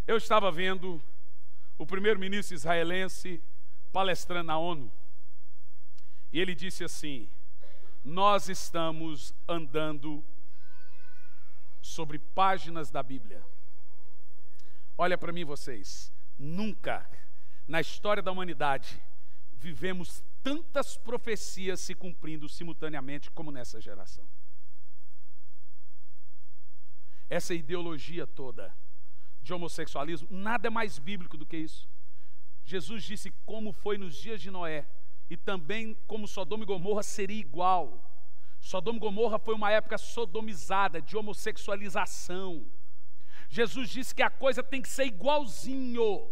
eu estava vendo o primeiro-ministro israelense palestrando na ONU, e ele disse assim: nós estamos andando sobre páginas da Bíblia. Olha para mim, vocês, nunca na história da humanidade vivemos tantas profecias se cumprindo simultaneamente como nessa geração. Essa ideologia toda de homossexualismo, nada é mais bíblico do que isso. Jesus disse como foi nos dias de Noé, e também como Sodoma e Gomorra seria igual. Sodoma e Gomorra foi uma época sodomizada, de homossexualização. Jesus disse que a coisa tem que ser igualzinho.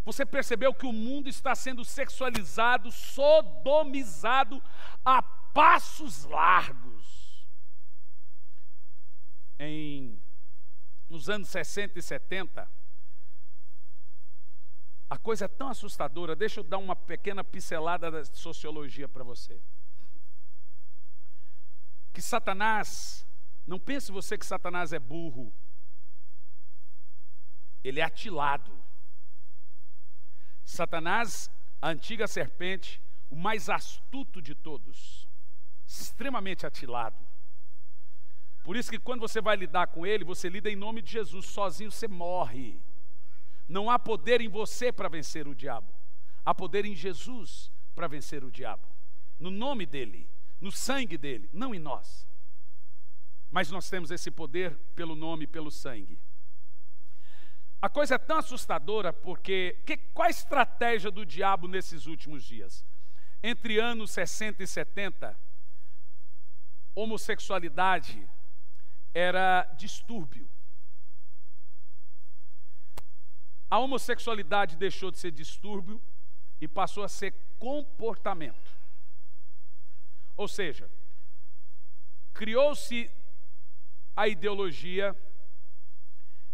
Você percebeu que o mundo está sendo sexualizado, sodomizado a passos largos. Nos anos 60 e 70, a coisa é tão assustadora. Deixa eu dar uma pequena pincelada da sociologia para você. Que Satanás, não pense você que Satanás é burro. Ele é atilado. Satanás, a antiga serpente, o mais astuto de todos, extremamente atilado. Por isso que quando você vai lidar com ele, você lida em nome de Jesus. Sozinho você morre. Não há poder em você para vencer o diabo. Há poder em Jesus para vencer o diabo. No nome dele, no sangue dele, não em nós. Mas nós temos esse poder pelo nome, pelo sangue. A coisa é tão assustadora porque qual a estratégia do diabo nesses últimos dias? Entre anos 60 e 70, homossexualidade era distúrbio. a homossexualidade deixou de ser distúrbio e passou a ser comportamento. Ou seja, criou-se a ideologia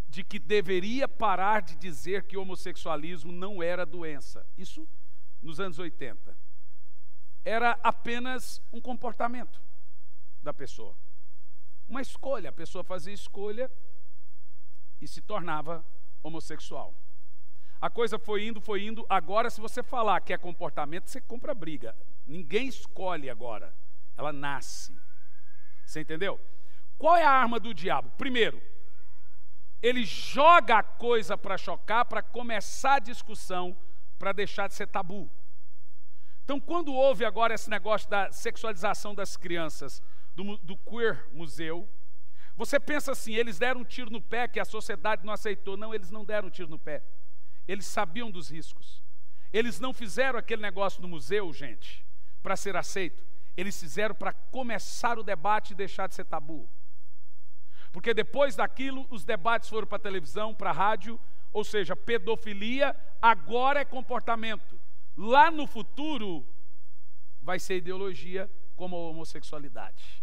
de que deveria parar de dizer que o homossexualismo não era doença. Isso nos anos 80. Era apenas um comportamento da pessoa. Uma escolha, a pessoa fazia escolha e se tornava homossexual. A coisa foi indo, agora se você falar que é comportamento, você compra briga. Ninguém escolhe agora, ela nasce. Você entendeu? Qual é a arma do diabo? Primeiro, ele joga a coisa para chocar, para começar a discussão, para deixar de ser tabu. Então, quando houve agora esse negócio da sexualização das crianças, do Queer Museu, você pensa assim, eles deram um tiro no pé que a sociedade não aceitou. Não, eles não deram um tiro no pé. Eles sabiam dos riscos. Eles não fizeram aquele negócio no museu, gente, para ser aceito. Eles fizeram para começar o debate e deixar de ser tabu. Porque depois daquilo, os debates foram para a televisão, para a rádio, ou seja, pedofilia agora é comportamento. Lá no futuro, vai ser ideologia como a homossexualidade.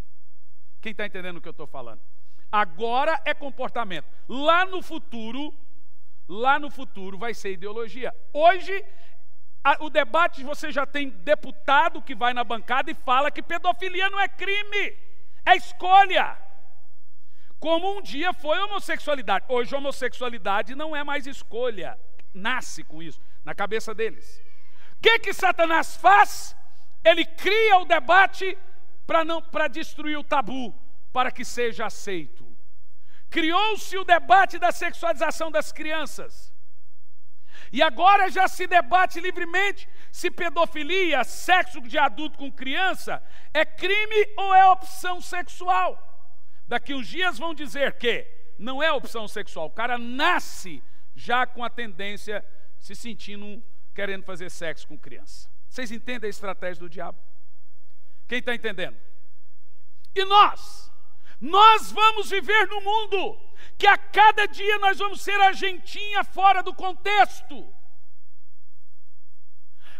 Quem está entendendo o que eu estou falando? Agora é comportamento. Lá no futuro vai ser ideologia. Hoje, o debate, você já tem deputado que vai na bancada e fala que pedofilia não é crime, é escolha. Como um dia foi a homossexualidade. Hoje a homossexualidade não é mais escolha. Nasce com isso, na cabeça deles. O que Satanás faz? Ele cria o debate para destruir o tabu, para que seja aceito. Criou-se o debate da sexualização das crianças. E agora já se debate livremente se pedofilia, sexo de adulto com criança, é crime ou é opção sexual. Daqui uns dias vão dizer que não é opção sexual. O cara nasce já com a tendência, se sentindo, querendo fazer sexo com criança. Vocês entendem a estratégia do diabo? Quem está entendendo? E nós vamos viver num mundo que a cada dia nós vamos ser agentinha fora do contexto.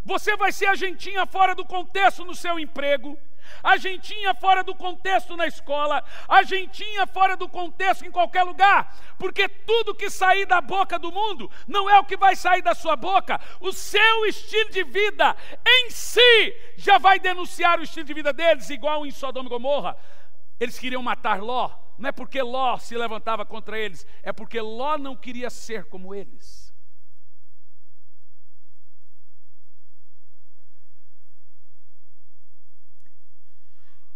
Você vai ser agentinha fora do contexto no seu emprego, agentinha fora do contexto na escola, agentinha fora do contexto em qualquer lugar, porque tudo que sair da boca do mundo não é o que vai sair da sua boca. O seu estilo de vida em si já vai denunciar o estilo de vida deles, igual em Sodoma e Gomorra. Eles queriam matar Ló, não é porque Ló se levantava contra eles, é porque Ló não queria ser como eles.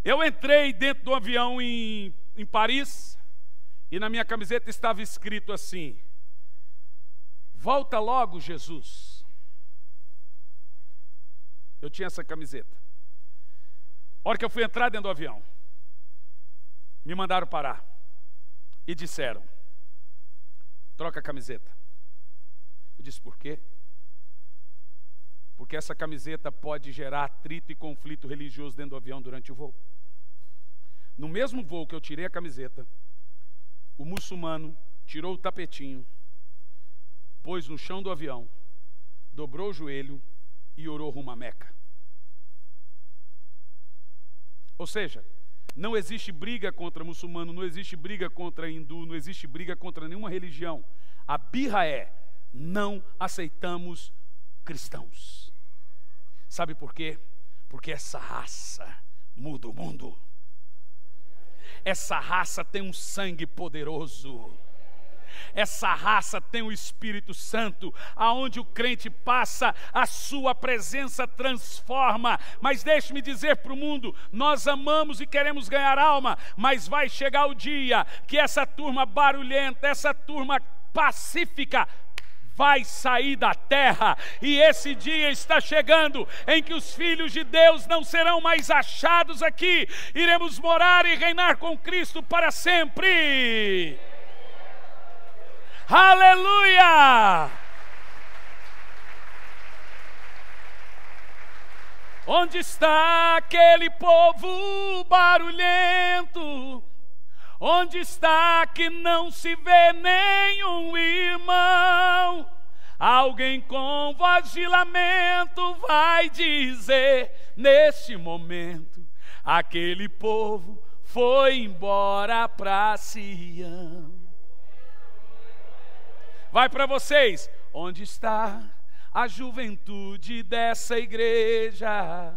Eu entrei dentro do avião em Paris, e na minha camiseta estava escrito assim: volta logo, Jesus. Eu tinha essa camiseta. A hora que eu fui entrar dentro do avião, me mandaram parar e disseram: troca a camiseta. Eu disse: por quê? Porque essa camiseta pode gerar atrito e conflito religioso dentro do avião durante o voo. No mesmo voo que eu tirei a camiseta, o muçulmano tirou o tapetinho, pôs no chão do avião, dobrou o joelho e orou rumo a Meca. Ou seja, não existe briga contra muçulmano, não existe briga contra hindu, não existe briga contra nenhuma religião. A birra é: não aceitamos cristãos. Sabe por quê? Porque essa raça muda o mundo. Essa raça tem um sangue poderoso. Essa raça tem o Espírito Santo. Aonde o crente passa, a sua presença transforma. Mas deixe-me dizer para o mundo: nós amamos e queremos ganhar alma, mas vai chegar o dia que essa turma barulhenta, essa turma pacífica, vai sair da terra. E esse dia está chegando em que os filhos de Deus não serão mais achados aqui. Iremos morar e reinar com Cristo para sempre. Aleluia! Onde está aquele povo barulhento? Onde está que não se vê nenhum irmão? Alguém com voz de lamento vai dizer, neste momento, aquele povo foi embora para Sião. Vai para vocês. Onde está a juventude dessa igreja?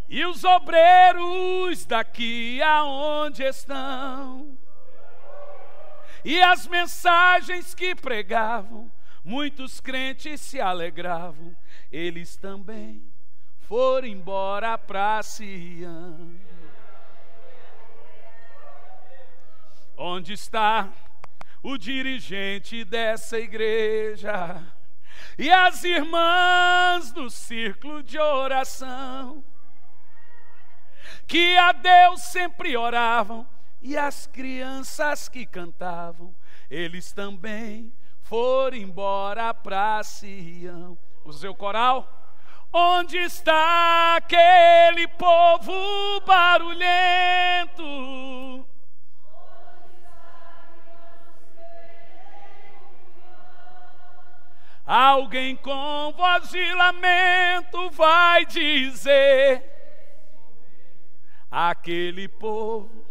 E os obreiros daqui aonde estão? E as mensagens que pregavam, muitos crentes se alegravam, eles também foram embora para Sião. Onde está o dirigente dessa igreja? E as irmãs do círculo de oração, que a Deus sempre oravam, e as crianças que cantavam, eles também foram embora para Sião. O seu coral. Onde está aquele povo barulhento? Alguém com voz de lamento vai dizer, aquele povo.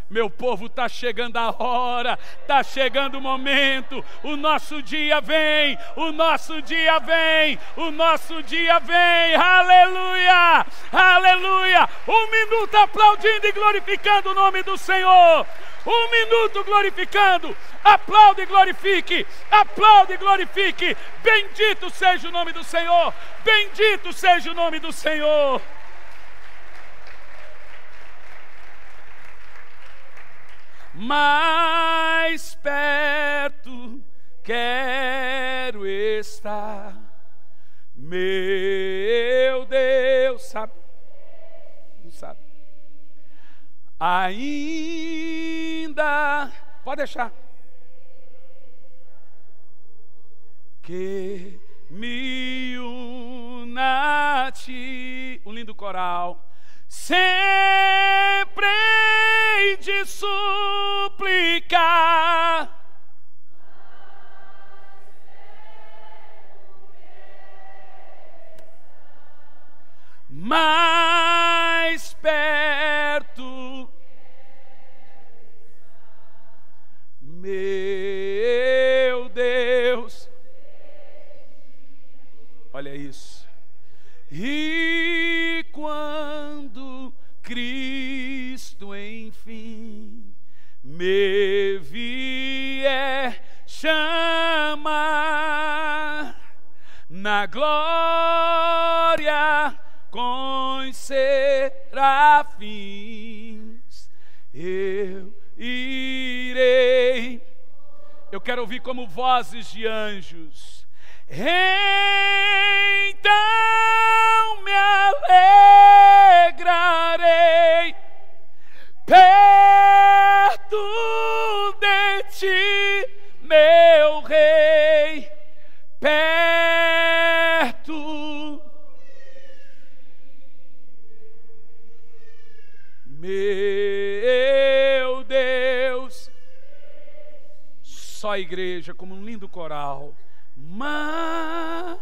Meu povo, está chegando a hora, está chegando o momento, o nosso dia vem, o nosso dia vem, o nosso dia vem, aleluia, aleluia. Um minuto aplaudindo e glorificando o nome do Senhor, um minuto glorificando, aplaude e glorifique, aplaude e glorifique, bendito seja o nome do Senhor, bendito seja o nome do Senhor. Mais perto quero estar, meu Deus, sabe? Não sabe? Ainda, pode deixar, que me una a ti, um lindo coral. Sempre hei de suplicar, mais perto, meu Deus, olha isso. E quando Cristo enfim me vier chamar na glória com os serafins, eu irei. Eu quero ouvir como vozes de anjos. Então me alegrarei perto de ti, meu rei, perto, meu Deus. Só a igreja, como um lindo coral. Mas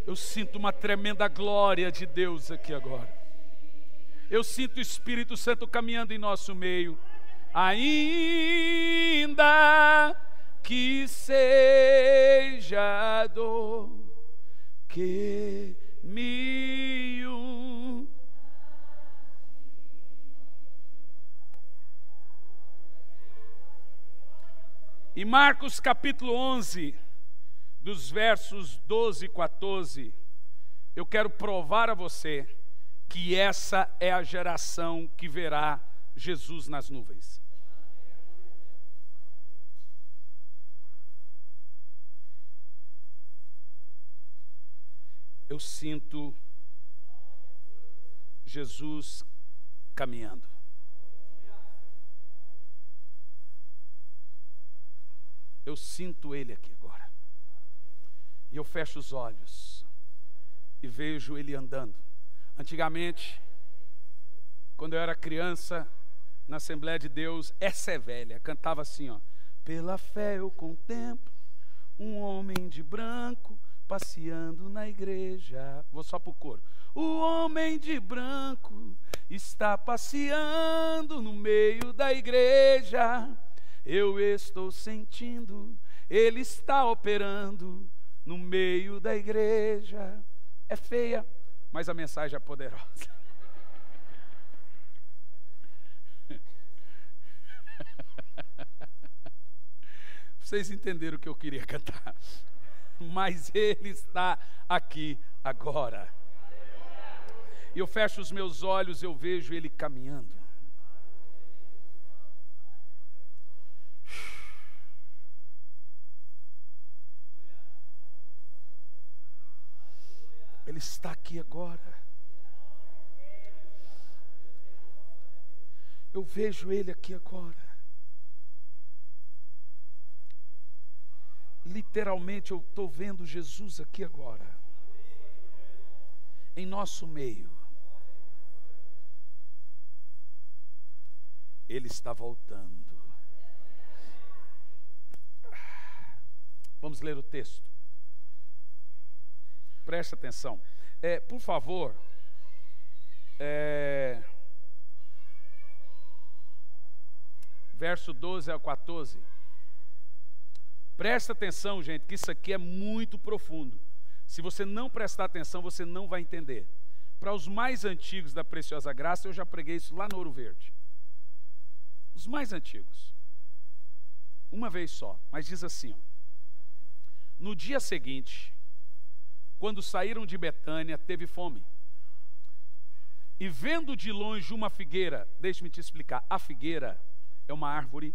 eu sinto uma tremenda glória de Deus aqui agora. Eu sinto o Espírito Santo caminhando em nosso meio. Ainda que seja dor que me une. Em Marcos capítulo 11, dos versos 12 e 14, eu quero provar a você que essa é a geração que verá Jesus nas nuvens. Eu sinto Jesus caminhando. Eu sinto Ele aqui agora. E eu fecho os olhos e vejo Ele andando. Antigamente, Quando eu era criança, na Assembleia de Deus, essa é velha, cantava assim, ó. Pela fé eu contemplo um homem de branco passeando na igreja. Vou só pro coro. O homem de branco está passeando no meio da igreja. Eu estou sentindo, ele está operando no meio da igreja. É feia, mas a mensagem é poderosa. Vocês entenderam o que eu queria cantar. Mas ele está aqui agora. E eu fecho os meus olhos, eu vejo ele caminhando. Ele está aqui agora. Eu vejo ele aqui agora. Literalmente eu estou vendo Jesus aqui agora, em nosso meio. Ele está voltando. Vamos ler o texto. Preste atenção. Por favor, verso 12 ao 14. Presta atenção, gente, que isso aqui é muito profundo. Se você não prestar atenção, você não vai entender. Para os mais antigos da Preciosa Graça, eu já preguei isso lá no Ouro Verde. Os mais antigos. Uma vez só. Mas diz assim, ó. No dia seguinte, quando saíram de Betânia, teve fome. E vendo de longe uma figueira, deixe-me te explicar, a figueira é uma árvore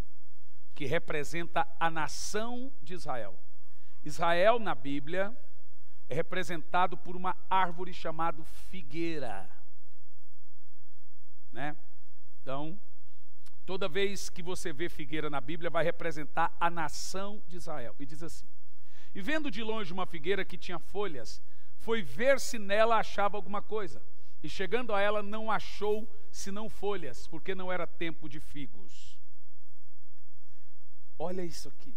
que representa a nação de Israel. Israel, na Bíblia, é representado por uma árvore chamada figueira. Né? Então, toda vez que você vê figueira na Bíblia, vai representar a nação de Israel. E diz assim: e vendo de longe uma figueira que tinha folhas, foi ver se nela achava alguma coisa. E chegando a ela, não achou senão folhas, porque não era tempo de figos. Olha isso aqui,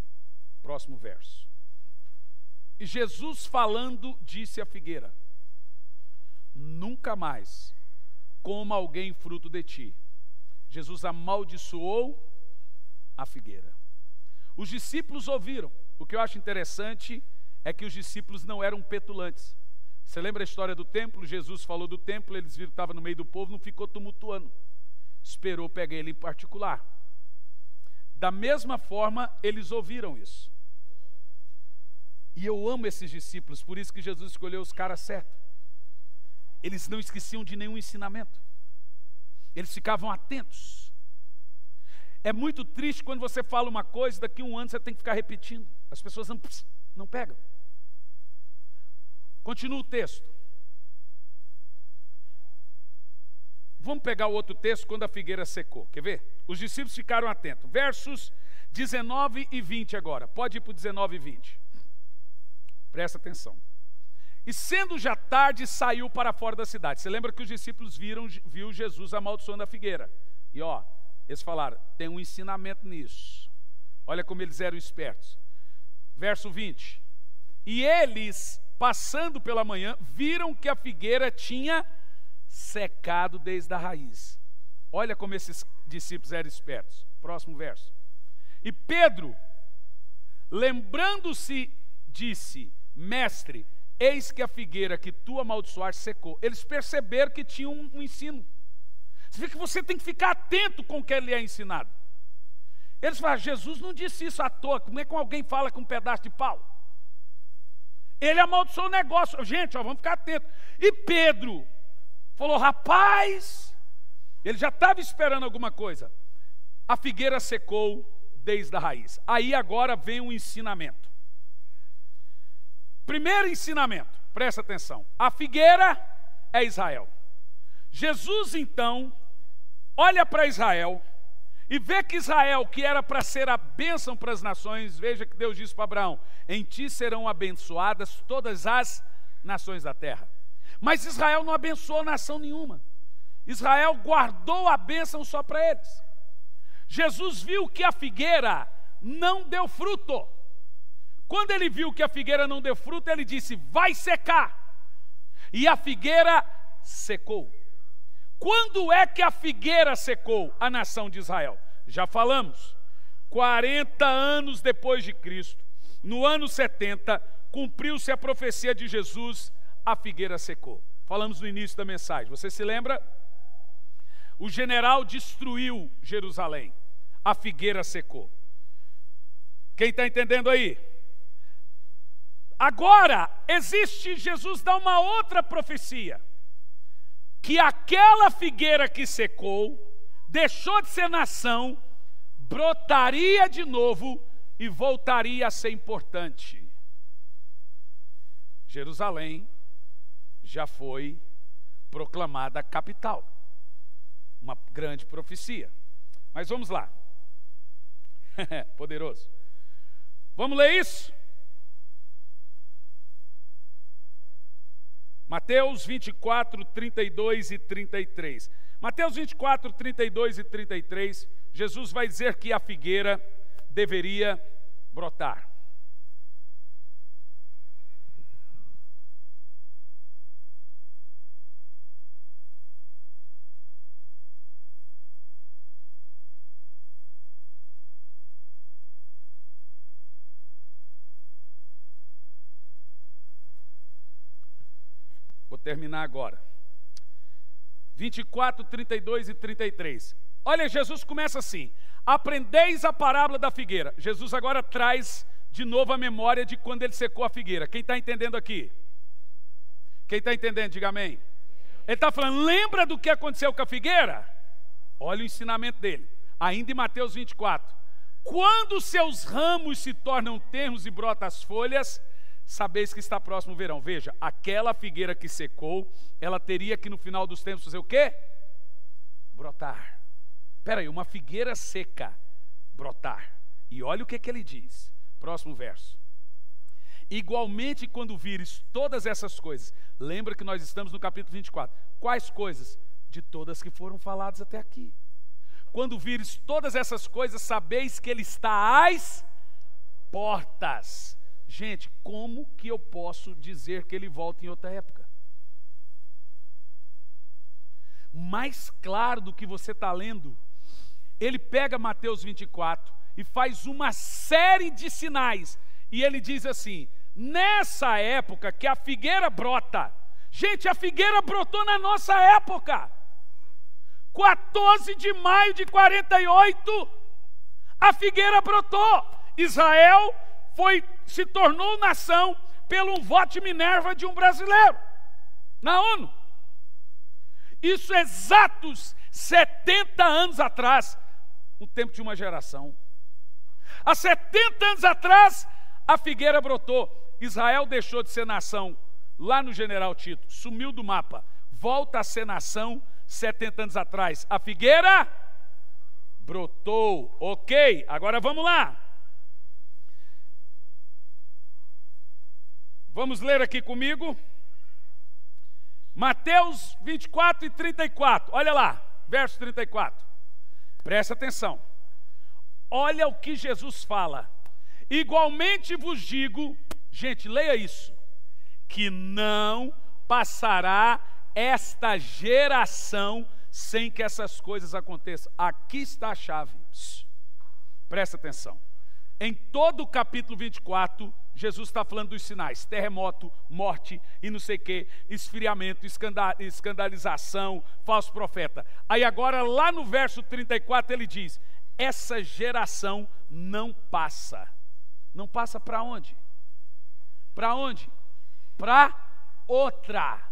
próximo verso. E Jesus falando, disse à figueira: nunca mais coma alguém fruto de ti. Jesus amaldiçoou a figueira. Os discípulos ouviram. O que eu acho interessante é que os discípulos não eram petulantes. Você lembra a história do templo? Jesus falou do templo, eles viram que estava no meio do povo, não ficou tumultuando. Esperou pegar ele em particular. Da mesma forma, eles ouviram isso. E eu amo esses discípulos, por isso que Jesus escolheu os caras certos. Eles não esqueciam de nenhum ensinamento. Eles ficavam atentos. É muito triste quando você fala uma coisa, daqui a um ano você tem que ficar repetindo. As pessoas não pegam. Continua o texto. Vamos pegar o outro texto, quando a figueira secou. Quer ver? Os discípulos ficaram atentos. Versos 19 e 20 agora. Pode ir para o 19 e 20. Presta atenção. E sendo já tarde, saiu para fora da cidade. Você lembra que os discípulos viu Jesus amaldiçoando a figueira. E ó, eles falaram, tem um ensinamento nisso. Olha como eles eram espertos. Verso 20. E eles, passando pela manhã, viram que a figueira tinha secado desde a raiz. Olha como esses discípulos eram espertos. Próximo verso. E Pedro, lembrando-se, disse: mestre, eis que a figueira que tu amaldiçoaste secou. Eles perceberam que tinha um ensino. Você vê que você tem que ficar atento com o que ele é ensinado. Eles falam: Jesus não disse isso à toa. Como é que alguém fala com um pedaço de pau? Ele amaldiçoou o negócio. Gente, ó, vamos ficar atentos. E Pedro falou: rapaz, ele já estava esperando alguma coisa. A figueira secou desde a raiz. Aí agora vem um ensinamento. Primeiro ensinamento, presta atenção. A figueira é Israel. Jesus então olha para Israel e vê que Israel, que era para ser a bênção para as nações, veja que Deus disse para Abraão: em ti serão abençoadas todas as nações da terra. Mas Israel não abençoou nação nenhuma. Israel guardou a bênção só para eles. Jesus viu que a figueira não deu fruto. Quando ele viu que a figueira não deu fruto, ele disse: vai secar. E a figueira secou. Quando é que a figueira secou a nação de Israel? Já falamos, 40 anos depois de Cristo, no ano 70, cumpriu-se a profecia de Jesus, a figueira secou. Falamos no início da mensagem, você se lembra? O general destruiu Jerusalém, a figueira secou. Quem está entendendo aí? Agora, Jesus dá uma outra profecia, que aquela figueira que secou, deixou de ser nação, brotaria de novo e voltaria a ser importante. Jerusalém já foi proclamada capital. Uma grande profecia. Mas vamos lá. Poderoso. Vamos ler isso? Mateus 24, 32 e 33. Mateus 24, 32 e 33, Jesus vai dizer que a figueira deveria brotar. Vou terminar agora. 24, 32 e 33. Olha, Jesus começa assim: aprendeis a parábola da figueira. Jesus agora traz de novo a memória de quando ele secou a figueira. Quem está entendendo aqui? Quem está entendendo, diga amém. Ele está falando, lembra do que aconteceu com a figueira? Olha o ensinamento dele, ainda em Mateus 24. Quando seus ramos se tornam tenros e brotam as folhas, sabeis que está próximo o verão. Veja, aquela figueira que secou, ela teria que no final dos tempos fazer o quê? Brotar. Espera aí, uma figueira seca, brotar. E olha o que ele diz. Próximo verso. Igualmente, quando vires todas essas coisas, lembra que nós estamos no capítulo 24. Quais coisas? De todas que foram faladas até aqui. Quando vires todas essas coisas, sabeis que ele está às portas. Gente, como que eu posso dizer que ele volta em outra época? Mais claro do que você está lendo, ele pega Mateus 24 e faz uma série de sinais. E ele diz assim, nessa época que a figueira brota. Gente, a figueira brotou na nossa época. 14 de maio de 48, a figueira brotou. Israel se tornou nação pelo voto de Minerva de um brasileiro na ONU. Isso exatos 70 anos atrás, o tempo de uma geração. Há 70 anos atrás, a figueira brotou. Israel deixou de ser nação lá no General Tito, sumiu do mapa, volta a ser nação 70 anos atrás. A figueira brotou. Ok, agora vamos lá. Vamos ler aqui comigo. Mateus 24 e 34. Olha lá, verso 34. Presta atenção. Olha o que Jesus fala. Igualmente vos digo, gente, leia isso, que não passará esta geração sem que essas coisas aconteçam. Aqui está a chave. Presta atenção. Em todo o capítulo 24, Jesus está falando dos sinais: terremoto, morte e não sei o que, esfriamento, escandalização, falso profeta. Aí agora lá no verso 34 ele diz, essa geração não passa. Não passa para onde? Para onde? Para outra.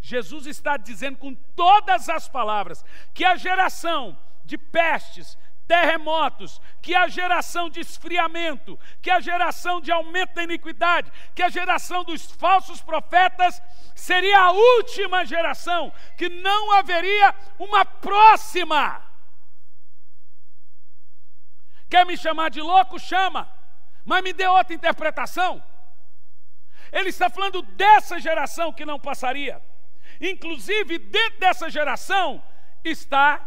Jesus está dizendo com todas as palavras que a geração de pestes, terremotos, que a geração de esfriamento, que a geração de aumento da iniquidade, que a geração dos falsos profetas seria a última geração, que não haveria uma próxima. Quer me chamar de louco? Chama, mas me dê outra interpretação. Ele está falando dessa geração que não passaria. Inclusive, dentro dessa geração está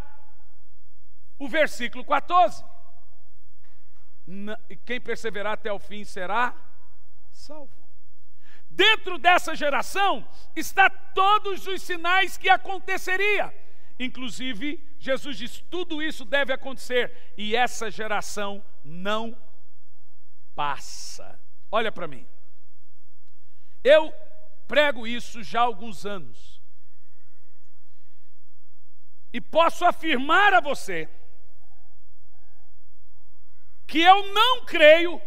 o versículo 14. Quem perseverar até o fim será salvo. Dentro dessa geração está todos os sinais que aconteceria. Inclusive, Jesus diz, tudo isso deve acontecer, e essa geração não passa. Olha para mim. Eu prego isso já há alguns anos. E posso afirmar a você que eu não creio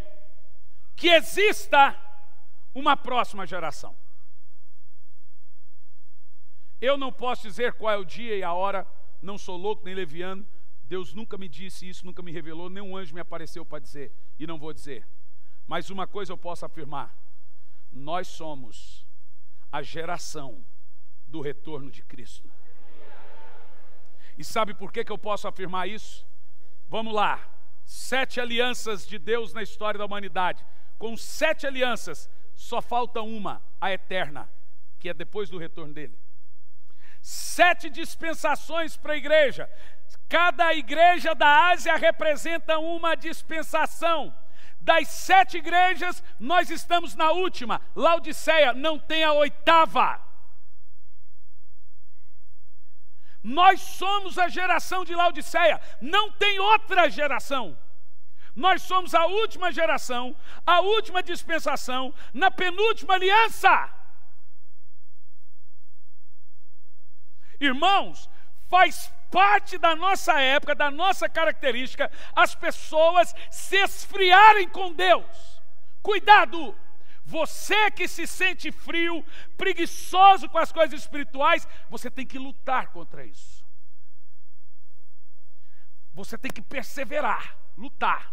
que exista uma próxima geração. Eu não posso dizer qual é o dia e a hora, não sou louco nem leviano, Deus nunca me disse isso, nunca me revelou, nenhum anjo me apareceu para dizer, e não vou dizer. Mas uma coisa eu posso afirmar, nós somos a geração do retorno de Cristo. E sabe por que eu posso afirmar isso? Vamos lá, 7 alianças de Deus na história da humanidade. Com 7 alianças, só falta uma, a eterna, que é depois do retorno dele. 7 dispensações para a igreja. Cada igreja da Ásia representa uma dispensação. Das 7 igrejas, nós estamos na última. Laodiceia não tem a 8ª. Nós somos a geração de Laodiceia, não tem outra geração. Nós somos a última geração, a última dispensação, na penúltima aliança. Irmãos, faz parte da nossa época, da nossa característica, as pessoas se esfriarem com Deus. Cuidado! Você que se sente frio, preguiçoso com as coisas espirituais, você tem que lutar contra isso. Você tem que perseverar, lutar.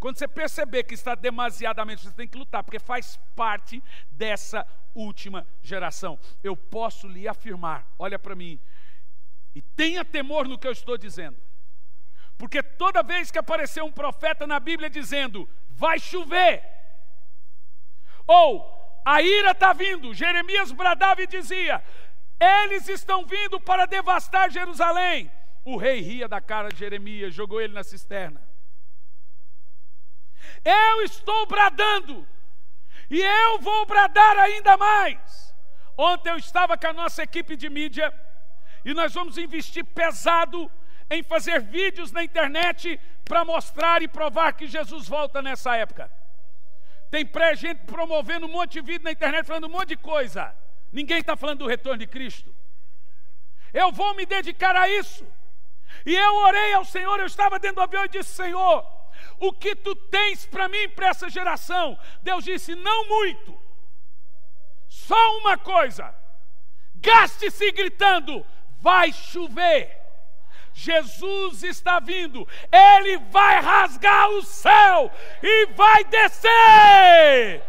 Quando você perceber que está demasiadamente, você tem que lutar, porque faz parte dessa última geração. Eu posso lhe afirmar, olha para mim, e tenha temor no que eu estou dizendo. Porque toda vez que aparecer um profeta na Bíblia dizendo, vai chover, ou a ira está vindo, Jeremias bradava e dizia, eles estão vindo para devastar Jerusalém. O rei ria da cara de Jeremias, jogou ele na cisterna. Eu estou bradando, e eu vou bradar ainda mais. Ontem eu estava com a nossa equipe de mídia, e nós vamos investir pesado em fazer vídeos na internet para mostrar e provar que Jesus volta nessa época. Tem gente promovendo um monte de vídeo na internet, falando um monte de coisa. Ninguém está falando do retorno de Cristo. Eu vou me dedicar a isso. E eu orei ao Senhor, eu estava dentro do avião e disse, Senhor, o que tu tens para mim, para essa geração? Deus disse, não muito. Só uma coisa. Gaste-se gritando, vai chover. Jesus está vindo, Ele vai rasgar o céu e vai descer.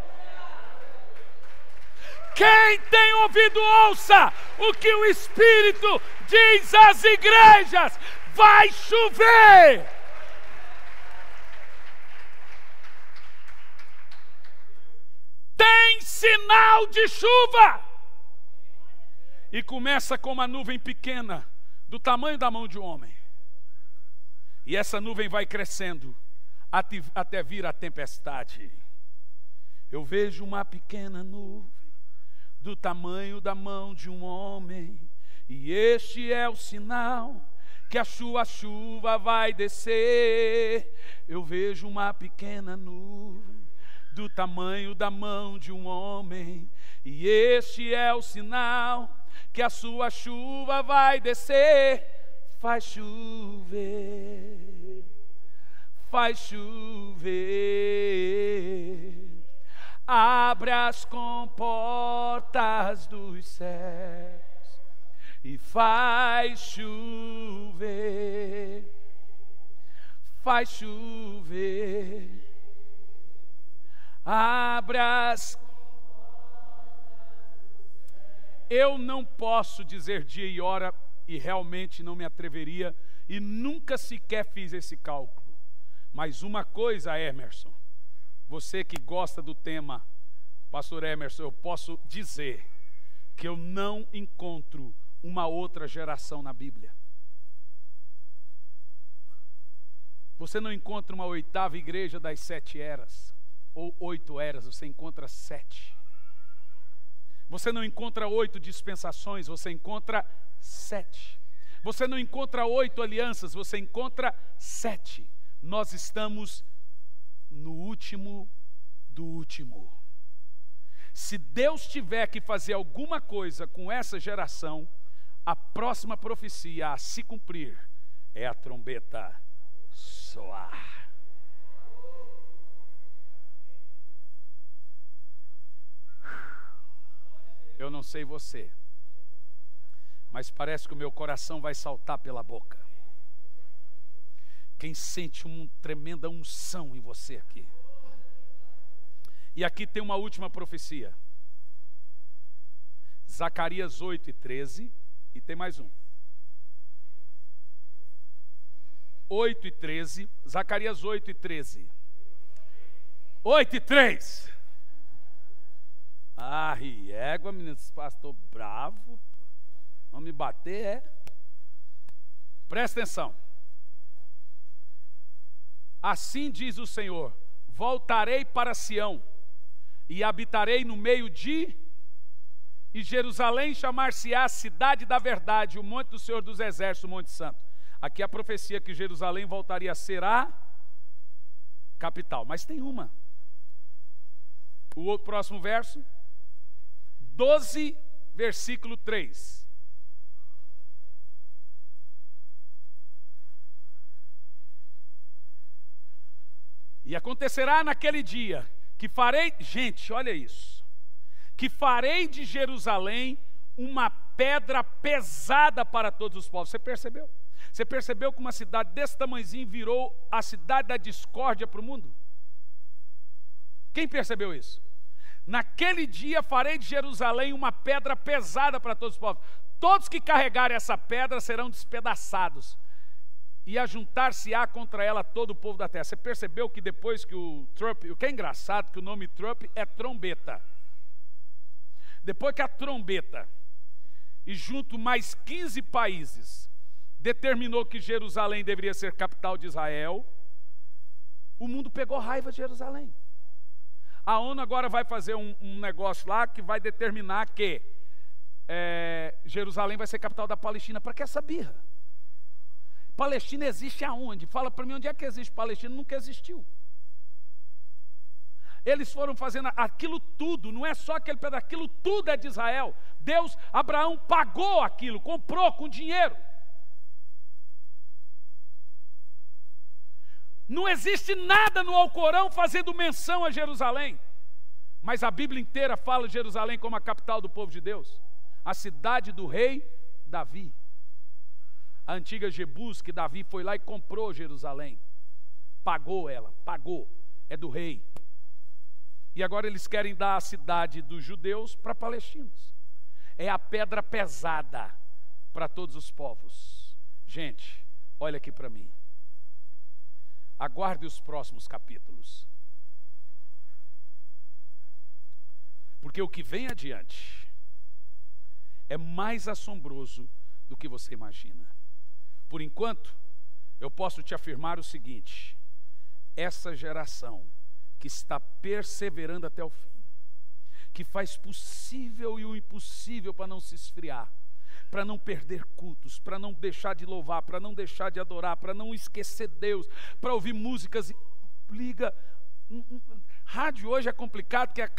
Quem tem ouvido, ouça o que o Espírito diz às igrejas, vai chover. Tem sinal de chuva. E começa com uma nuvem pequena, do tamanho da mão de um homem. E essa nuvem vai crescendo até vir a tempestade. Eu vejo uma pequena nuvem do tamanho da mão de um homem, e este é o sinal que a sua chuva vai descer. Eu vejo uma pequena nuvem do tamanho da mão de um homem, e este é o sinal que a sua chuva vai descer. Faz chover, faz chover, abre as comportas dos céus e faz chover, faz chover, abre as... Eu não posso dizer dia e hora, e realmente não me atreveria, e nunca sequer fiz esse cálculo. Mas uma coisa, Emerson, você que gosta do tema, pastor Emerson, eu posso dizer que eu não encontro uma outra geração na Bíblia. Você não encontra uma oitava igreja das 7 eras, ou 8 eras, você encontra 7. Você não encontra 8 dispensações, você encontra 7. Você não encontra 8 alianças, você encontra 7. Nós estamos no último do último. Se Deus tiver que fazer alguma coisa com essa geração, a próxima profecia a se cumprir é a trombeta soar. Eu não sei você, mas parece que o meu coração vai saltar pela boca. Quem sente uma tremenda unção em você aqui? E aqui tem uma última profecia. Zacarias 8:13, e tem mais um. 8:13, Zacarias 8:13. 8:3. Ah, riégua, menino, pastor bravo. Não me bater, é? Presta atenção. Assim diz o Senhor: voltarei para Sião e habitarei no meio de... E Jerusalém chamar-se-á cidade da verdade, o monte do Senhor dos Exércitos, o Monte Santo. Aqui a profecia que Jerusalém voltaria a ser a capital. Mas tem uma. O outro próximo verso, 12, versículo 3. E acontecerá naquele dia que farei, gente, olha isso, que farei de Jerusalém uma pedra pesada para todos os povos. Você percebeu? Você percebeu que uma cidade desse tamanhozinho virou a cidade da discórdia para o mundo? Quem percebeu isso? Naquele dia farei de Jerusalém uma pedra pesada para todos os povos. Todos que carregarem essa pedra serão despedaçados. E ajuntar-se-á contra ela todo o povo da terra. Você percebeu que depois que o Trump... O que é engraçado, que o nome Trump é trombeta. Depois que a trombeta, e junto mais 15 países, determinou que Jerusalém deveria ser capital de Israel, o mundo pegou raiva de Jerusalém. A ONU agora vai fazer um negócio lá que vai determinar que Jerusalém vai ser capital da Palestina. Para que essa birra? Palestina existe aonde? Fala para mim, onde é que existe Palestina? Nunca existiu. Eles foram fazendo aquilo tudo, não é só aquele pedaço, aquilo tudo é de Israel. Deus, Abraão pagou aquilo, comprou com dinheiro. Não existe nada no Alcorão fazendo menção a Jerusalém. Mas a Bíblia inteira fala de Jerusalém como a capital do povo de Deus. A cidade do rei Davi. A antiga Jebus, que Davi foi lá e comprou Jerusalém. Pagou ela, pagou. É do rei. E agora eles querem dar a cidade dos judeus para palestinos. É a pedra pesada para todos os povos. Gente, olha aqui para mim. Aguarde os próximos capítulos. Porque o que vem adiante é mais assombroso do que você imagina. Por enquanto, eu posso te afirmar o seguinte: essa geração que está perseverando até o fim, que faz possível e o impossível para não se esfriar, para não perder cultos, para não deixar de louvar, para não deixar de adorar, para não esquecer Deus, para ouvir músicas. Liga, rádio hoje é complicado, porque a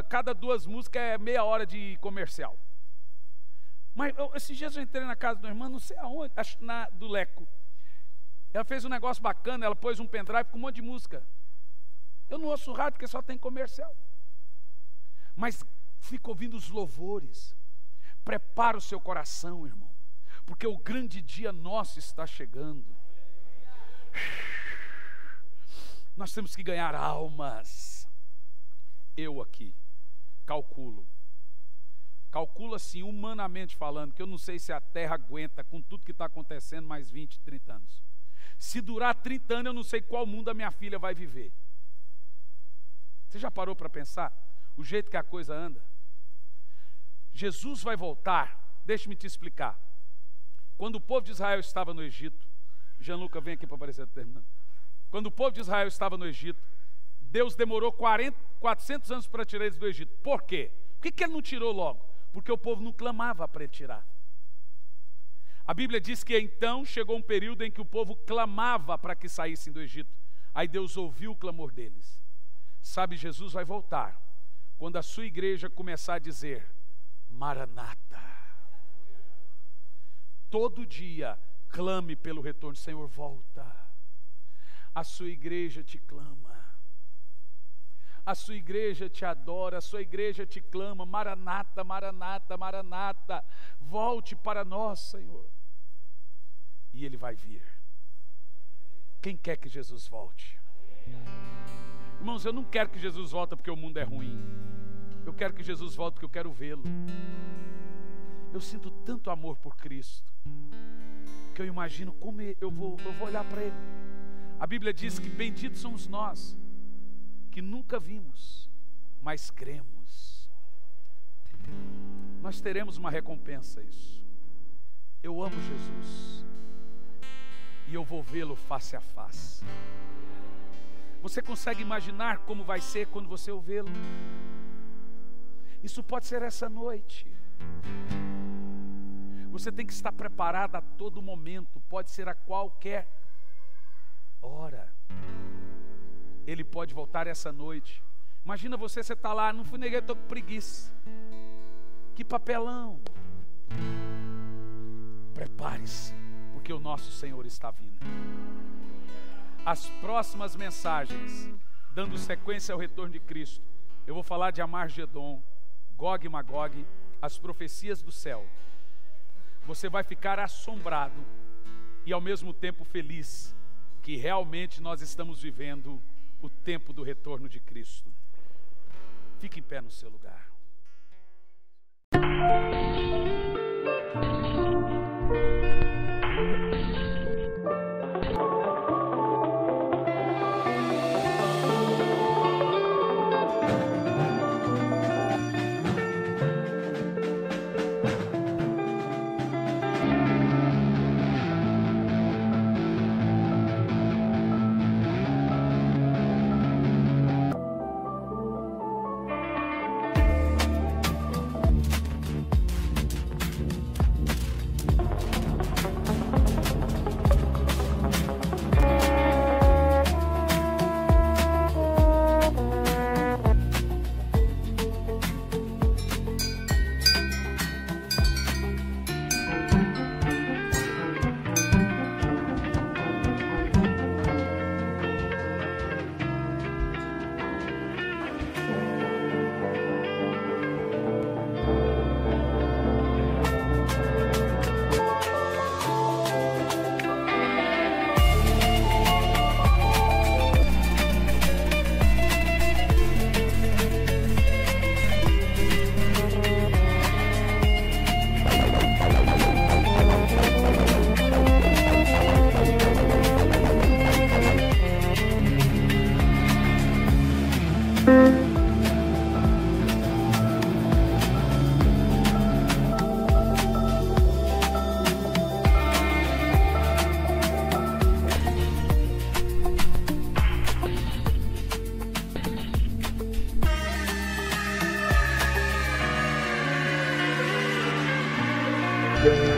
cada 2 músicas é meia hora de comercial. Mas esses dias eu entrei na casa do irmão, não sei aonde, acho do Leco. Ela fez um negócio bacana, ela pôs um pendrive com um monte de música. Eu não ouço rádio porque só tem comercial. Mas fica ouvindo os louvores. Prepara o seu coração, irmão, porque o grande dia nosso está chegando. Nós temos que ganhar almas. Eu aqui calculo assim, humanamente falando, que eu não sei se a terra aguenta com tudo que está acontecendo mais 20, 30 anos. Se durar 30 anos, eu não sei qual mundo a minha filha vai viver. Você já parou para pensar? O jeito que a coisa anda? Jesus vai voltar. Deixe-me te explicar. Quando o povo de Israel estava no Egito, Gianluca, vem aqui para aparecer terminando. Quando o povo de Israel estava no Egito, Deus demorou 400 anos para tirar eles do Egito. Por quê? Por que ele não tirou logo? Porque o povo não clamava para ele tirar. A Bíblia diz que então chegou um período em que o povo clamava para que saíssem do Egito. Aí Deus ouviu o clamor deles. Sabe, Jesus vai voltar quando a sua igreja começar a dizer: Maranata. Todo dia clame pelo retorno. Senhor, volta. A sua igreja te clama. A sua igreja te adora, a sua igreja te clama: Maranata, Maranata, Maranata, volte para nós, Senhor. E Ele vai vir. Quem quer que Jesus volte? Irmãos, eu não quero que Jesus volte porque o mundo é ruim. Eu quero que Jesus volte porque eu quero vê-lo. Eu sinto tanto amor por Cristo, que eu imagino como eu vou olhar para Ele. A Bíblia diz que benditos somos nós, que nunca vimos, mas cremos. Nós teremos uma recompensa a isso. Eu amo Jesus e eu vou vê-lo face a face. Você consegue imaginar como vai ser quando você o vê-lo? Isso pode ser essa noite. Você tem que estar preparado a todo momento. Pode ser a qualquer hora. Ele pode voltar essa noite. Imagina você está lá, não fui neguei, estou com preguiça. Que papelão. Prepare-se, porque o nosso Senhor está vindo. As próximas mensagens, dando sequência ao retorno de Cristo, eu vou falar de Armagedon, Gog e Magog, as profecias do céu. Você vai ficar assombrado e ao mesmo tempo feliz que realmente nós estamos vivendo o tempo do retorno de Cristo. Fique em pé no seu lugar. Yeah.